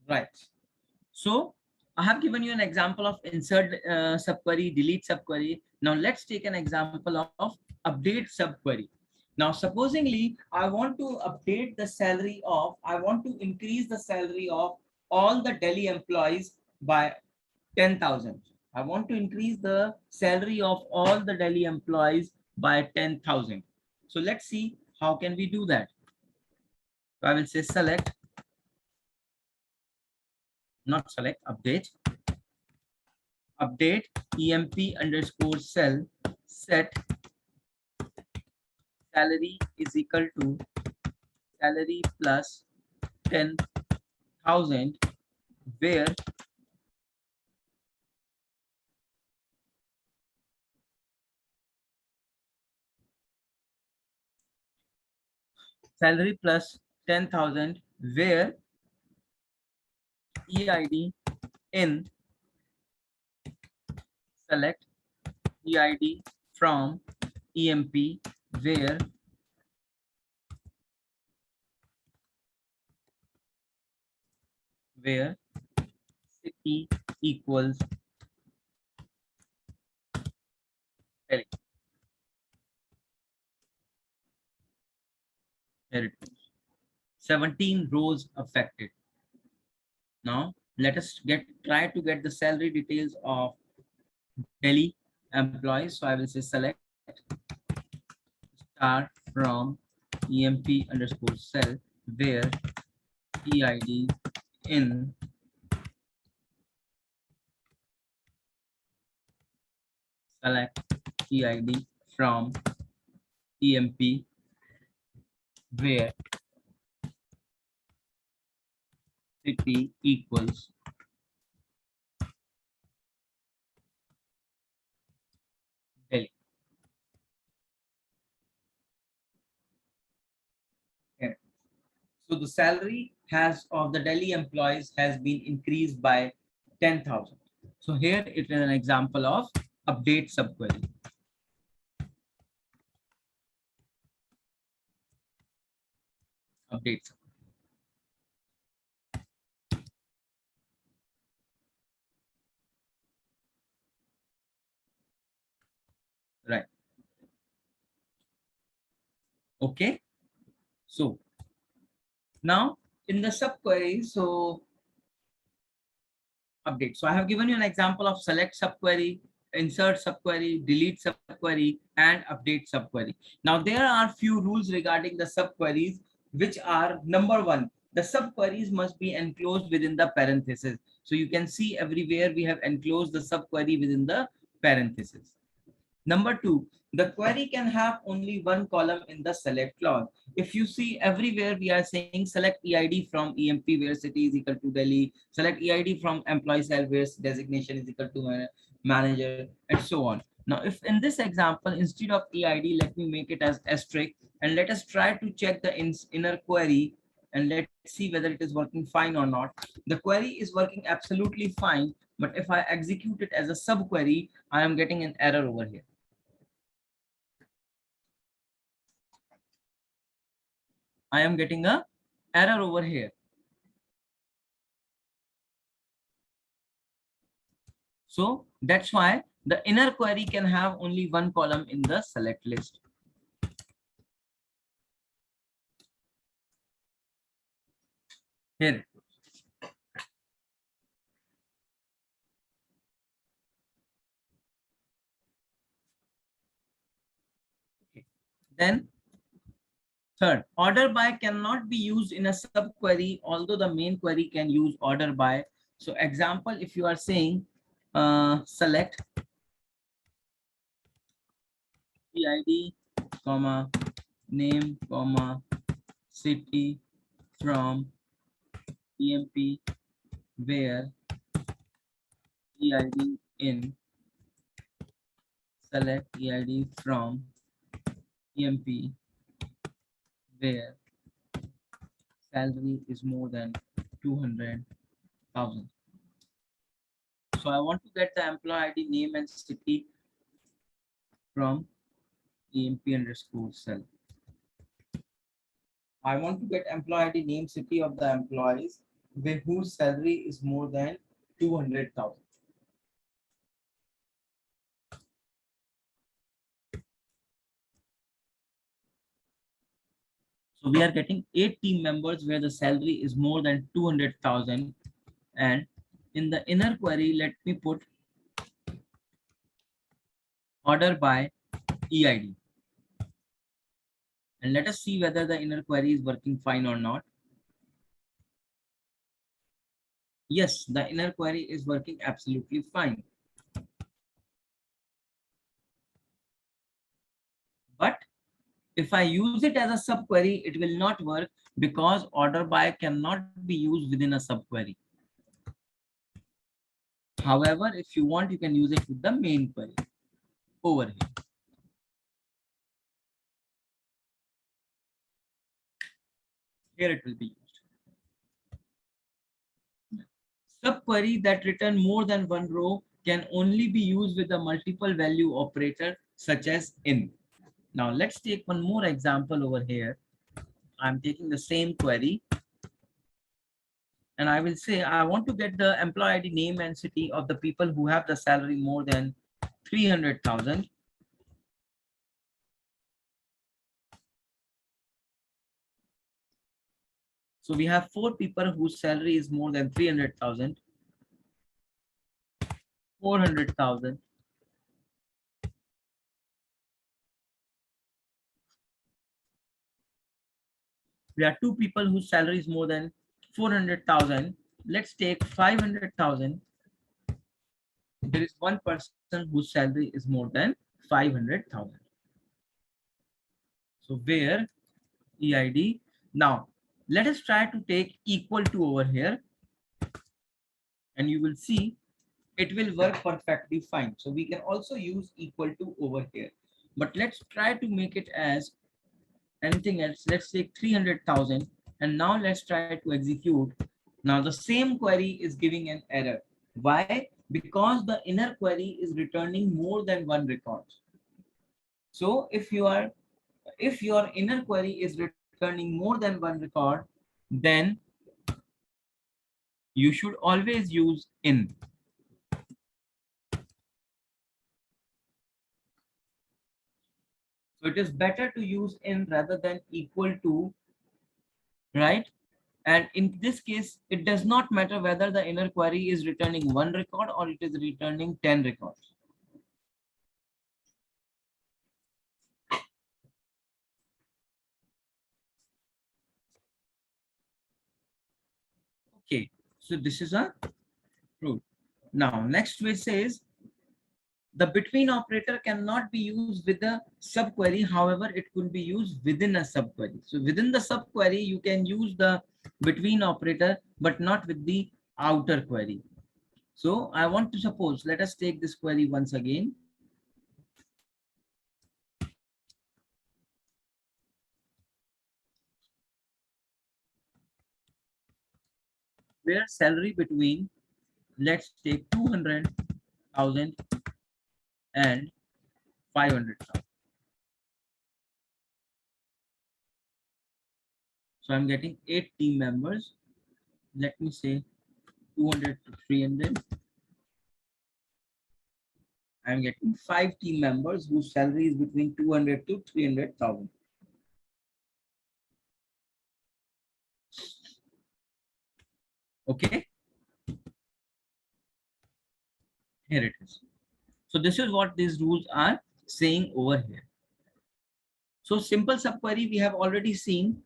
Right. So I have given you an example of insert subquery, delete subquery. Now let's take an example of update subquery. Now supposingly I want to update the salary of, I want to increase the salary of all the Delhi employees by 10,000. I want to increase the salary of all the Delhi employees by 10,000. So let's see how can we do that. So I will say select, not select, update EMP underscore cell set salary is equal to salary plus 10,000 where salary plus 10,000 where EID in select EID from EMP where city equals Delhi. Here it goes. 17 rows affected. Now let us try to get the salary details of Delhi employees. So I will say select star from EMP underscore cell where EID in select EID from EMP where city equals Delhi. Okay. So the salary has of the Delhi employees has been increased by 10,000. So here it is an example of update subquery. Update. Right. Okay. So now in the subquery, so update. So I have given you an example of select subquery, insert subquery, delete subquery, and update subquery. Now there are few rules regarding the subqueries, which are number one, the subqueries must be enclosed within the parenthesis. So you can see everywhere we have enclosed the subquery within the parenthesis. Number two, the query can have only one column in the select clause. If you see everywhere, we are saying select EID from EMP where city is equal to Delhi, select EID from employee cell where designation is equal to manager, and so on. Now, if in this example, instead of EID, let me make it as asterisk, and let us try to check the inner query, and let's see whether it is working fine or not. The query is working absolutely fine, but if I execute it as a subquery, I am getting an error over here. I am getting a error over here. So that's why the inner query can have only one column in the select list. Here. Okay. Then third, order by cannot be used in a subquery, although the main query can use order by. So example, if you are saying select PID, comma, name, comma, city from EMP where EID in select EID from EMP where salary is more than 200,000. So I want to get the employee ID name and city from EMP underscore cell. I want to get employee ID name city of the employees whose salary is more than 200,000. So we are getting 8 team members where the salary is more than 200,000. And in the inner query, let me put order by EID. And let us see whether the inner query is working fine or not. Yes, the inner query is working absolutely fine. But if I use it as a subquery, it will not work because order by cannot be used within a subquery. However, if you want, you can use it with the main query over here. Here it will be used. Subquery that return more than one row can only be used with a multiple value operator such as in. Now let's take one more example over here. I'm taking the same query and I will say I want to get the employee ID name and city of the people who have the salary more than 300,000. So we have 4 people whose salary is more than 300,000, 400,000. We have 2 people whose salary is more than 400,000. Let's take 500,000. There is one person whose salary is more than 500,000. So where EID. Now let us try to take equal to over here and you will see it will work perfectly fine. So we can also use equal to over here, but let's try to make it as anything else. Let's take 300,000 and now let's try to execute. Now the same query is giving an error. Why? Because the inner query is returning more than one record. So if your inner query is returning more than one record, then you should always use in. So it is better to use in rather than equal to, right? And in this case, it does not matter whether the inner query is returning one record or it is returning 10 records. Okay, so this is a rule. Now, next way says The between operator cannot be used with a subquery. However, it could be used within a subquery. So within the subquery, you can use the between operator, but not with the outer query. So I want to suppose, let us take this query once again. Where salary between, let's take 200,000 and 500,000. So I'm getting 8 team members. Let me say 200 to 300. I'm getting 5 team members whose salary is between 200 to 300,000. Okay, here it is. So this is what these rules are saying over here. So simple subquery we have already seen,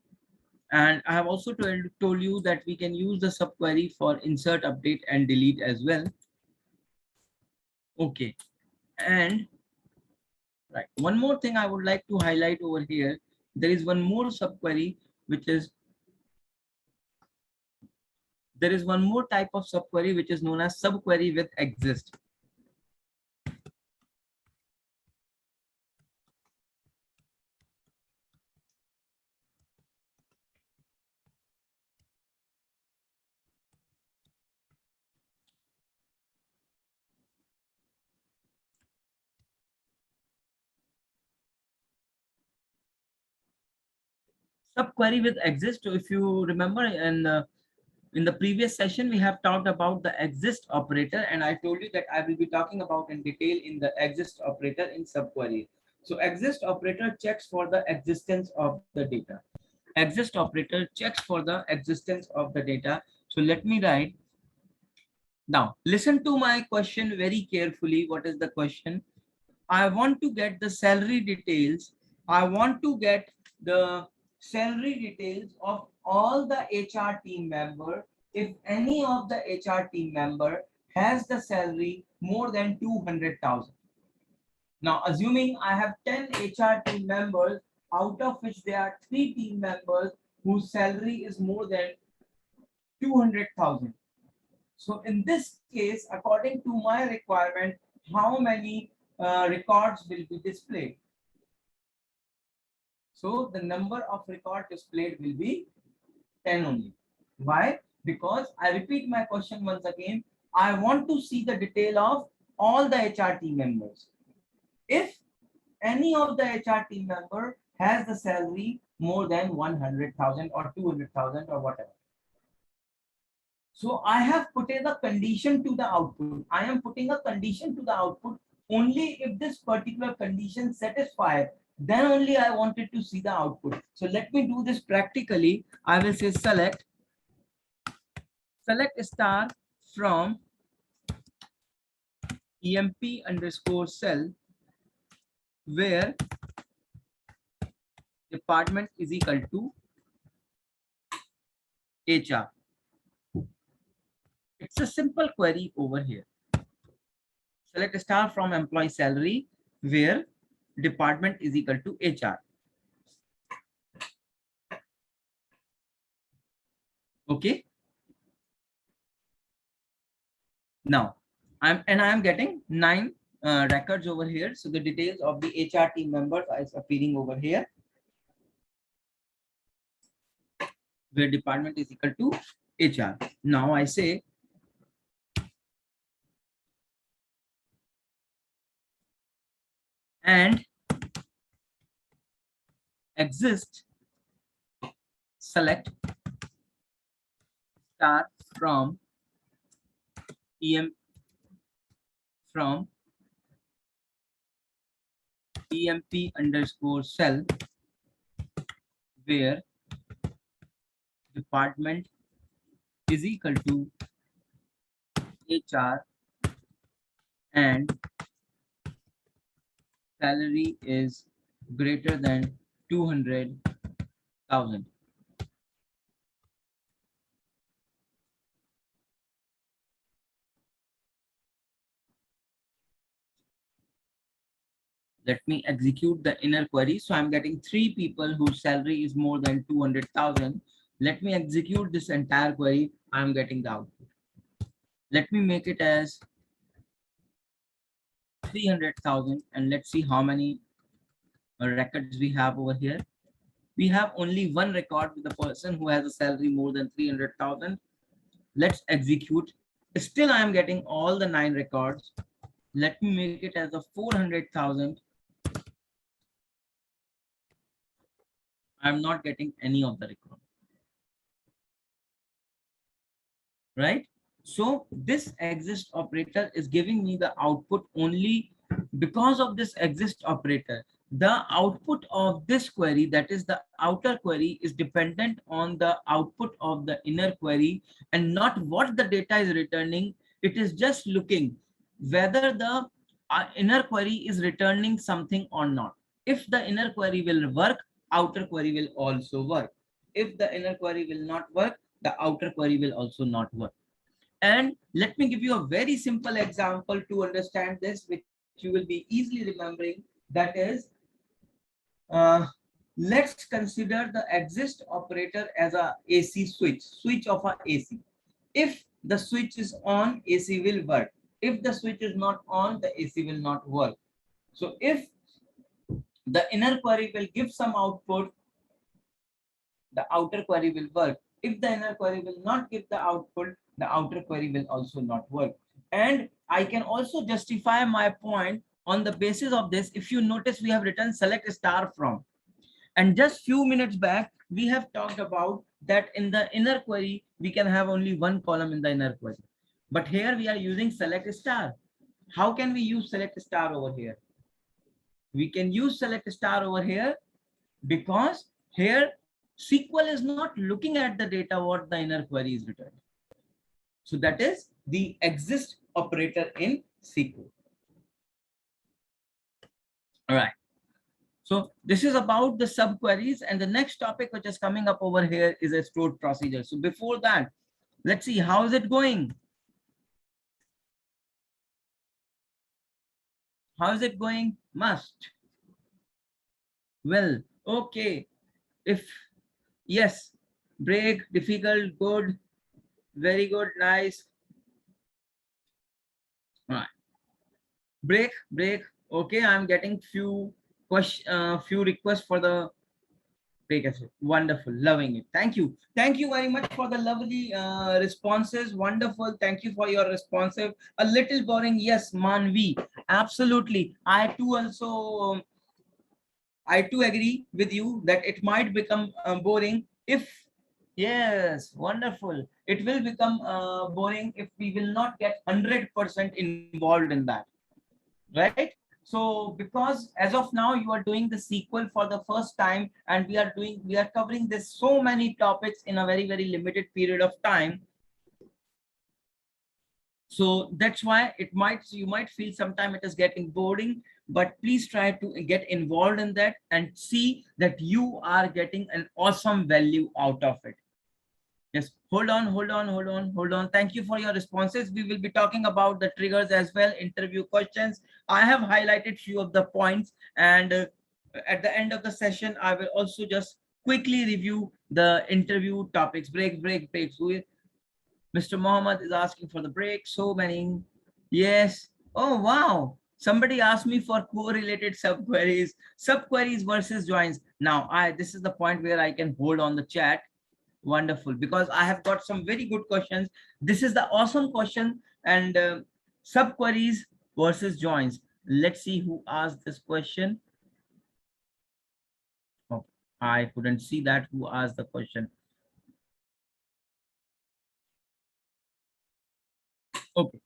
and I have also told you that we can use the subquery for insert, update, and delete as well. Okay, and right, one more thing I would like to highlight over here. There is one more subquery, which is there is one more type of subquery which is known as subquery with exist. Subquery with exist. So if you remember in the previous session, we have talked about the exist operator, and I told you that I will be talking about in detail in the exist operator in subquery. So exist operator checks for the existence of the data. Exist operator checks for the existence of the data. So let me write. Now, listen to my question very carefully. What is the question? I want to get the salary details. I want to get the salary details of all the HR team member. If any of the HR team member has the salary more than 200,000. Now, assuming I have 10 HR team members, out of which there are 3 team members whose salary is more than 200,000. So in this case, according to my requirement, how many records will be displayed? So the number of record displayed will be 10 only. Why? Because I repeat my question once again. I want to see the detail of all the HR team members. If any of the HR team member has the salary more than 100,000 or 200,000 or whatever. So I have put in a condition to the output. I am putting a condition to the output only if this particular condition satisfied, then only I wanted to see the output. So let me do this practically. I will say select star from emp underscore cell where department is equal to HR. It's a simple query over here. Select star from employee salary where department is equal to HR. Okay. Now I am getting 9 records over here. So the details of the HR team members is appearing over here where department is equal to HR. Now I say and exist select star from from emp underscore cell where department is equal to HR and salary is greater than 200,000. Let me execute the inner query. So I'm getting 3 people whose salary is more than 200,000. Let me execute this entire query. I'm getting the output. Let me make it as 300,000 and let's see how many records we have over here. We have only one record with the person who has a salary more than 300,000. Let's execute. Still, I am getting all the 9 records. Let me make it as a 400,000. I'm not getting any of the record, right? So this exist operator is giving me the output only because of this exist operator. The output of this query, that is the outer query, is dependent on the output of the inner query and not what the data is returning. It is just looking whether the inner query is returning something or not. If the inner query will work, outer query will also work. If the inner query will not work, the outer query will also not work. And let me give you a very simple example to understand this, which you will be easily remembering. That is, uh, let's consider the exist operator as a AC switch of a AC. If the switch is on, AC will work. If the switch is not on, the AC will not work. So if the inner query will give some output, the outer query will work. If the inner query will not give the output, the outer query will also not work. And I can also justify my point on the basis of this. If you notice, we have written select star from. And just few minutes back, we have talked about that in the inner query, we can have only one column in the inner query. But here we are using select star. How can we use select star over here? We can use select star over here because here SQL is not looking at the data what the inner query is returning. So that is the exist operator in SQL. All right. So this is about the subqueries, and the next topic which is coming up over here is a stored procedure. So before that, let's see how is it going. How is it going? Must. Well, okay. If yes, break, difficult, good, very good, nice. All right. Break. Okay, I'm getting few few requests for the break. Wonderful, loving it. Thank you very much for the lovely responses. Wonderful, thank you for your responsive. A little boring, yes, Manvi, absolutely. I too agree with you that it might become boring if, yes, wonderful. It will become boring if we will not get 100% involved in that, right? So because as of now you are doing the SQL for the first time, and we are covering this so many topics in a very limited period of time. So that's why you might feel sometime it is getting boring, but please try to get involved in that and see that you are getting an awesome value out of it. Yes, hold on. Thank you for your responses. We will be talking about the triggers as well, interview questions. I have highlighted few of the points, and at the end of the session, I will also just quickly review the interview topics. Breaks. Mr. Mohammed is asking for the break. So many. Yes. Oh, wow. Somebody asked me for correlated subqueries versus joins. Now, this is the point where I can hold on the chat. Wonderful, because I have got some very good questions. This is the awesome question, and subqueries versus joins. Let's see who asked this question. Oh, I couldn't see that who asked the question. Okay,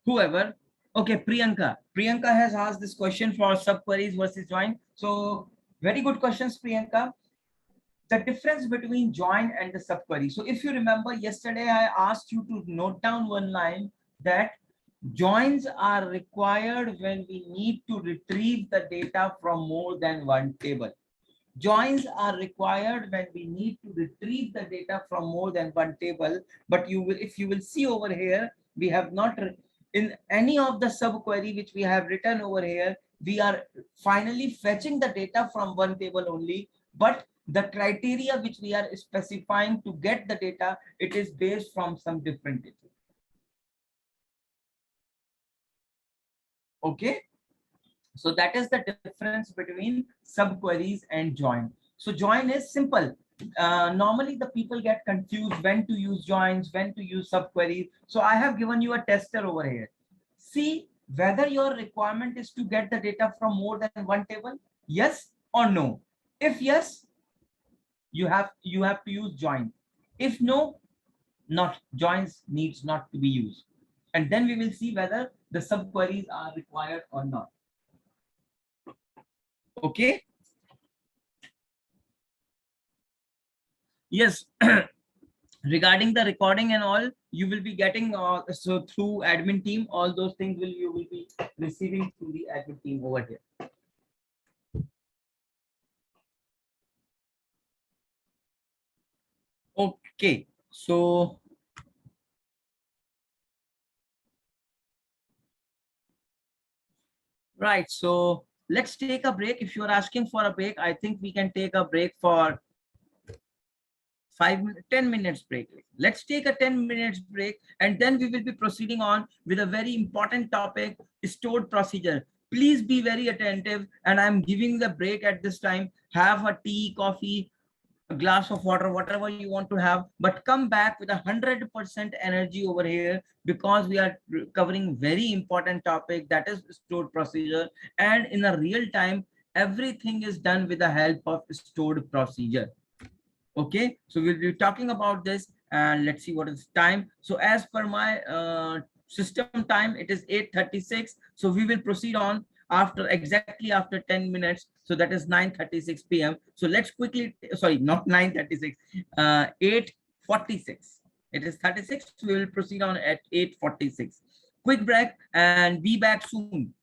whoever. Okay, Priyanka has asked this question for subqueries versus join. So very good questions, Priyanka. The difference between join and the subquery. So if you remember yesterday, I asked you to note down one line that joins are required when we need to retrieve the data from more than one table. Joins are required when we need to retrieve the data from more than one table. But if you will see over here, we have not in any of the subquery which we have written over here, we are finally fetching the data from one table only, but the criteria which we are specifying to get the data, it is based from some different table. Okay, so that is the difference between subqueries and join. So join is simple. Normally the people get confused when to use joins, when to use subqueries. So I have given you a tester over here. See whether your requirement is to get the data from more than one table, yes or no. If yes, you have to use join. If no, not joins needs not to be used. And then we will see whether the subqueries are required or not. Okay. Yes. Regarding the recording and all, you will be getting so through admin team, all those things you will be receiving through the admin team over here. Okay, so right, so let's take a break. If you are asking for a break, I think we can take a break for 10 minutes break. Let's take a 10 minutes break, and then we will be proceeding on with a very important topic, stored procedure. Please be very attentive, and I'm giving the break at this time. Have a tea, coffee, a glass of water, whatever you want to have, but come back with 100% energy over here, because we are covering very important topic, that is stored procedure. And in a real time, everything is done with the help of stored procedure. Okay, so we'll be talking about this, and let's see what is time. So as per my system time, it is 8:36. So we will proceed on exactly after 10 minutes. So that is 9:36 p.m. So let's quickly, sorry, not 9:36, 8:46. It is 36. We will proceed on at 8:46. Quick break and be back soon.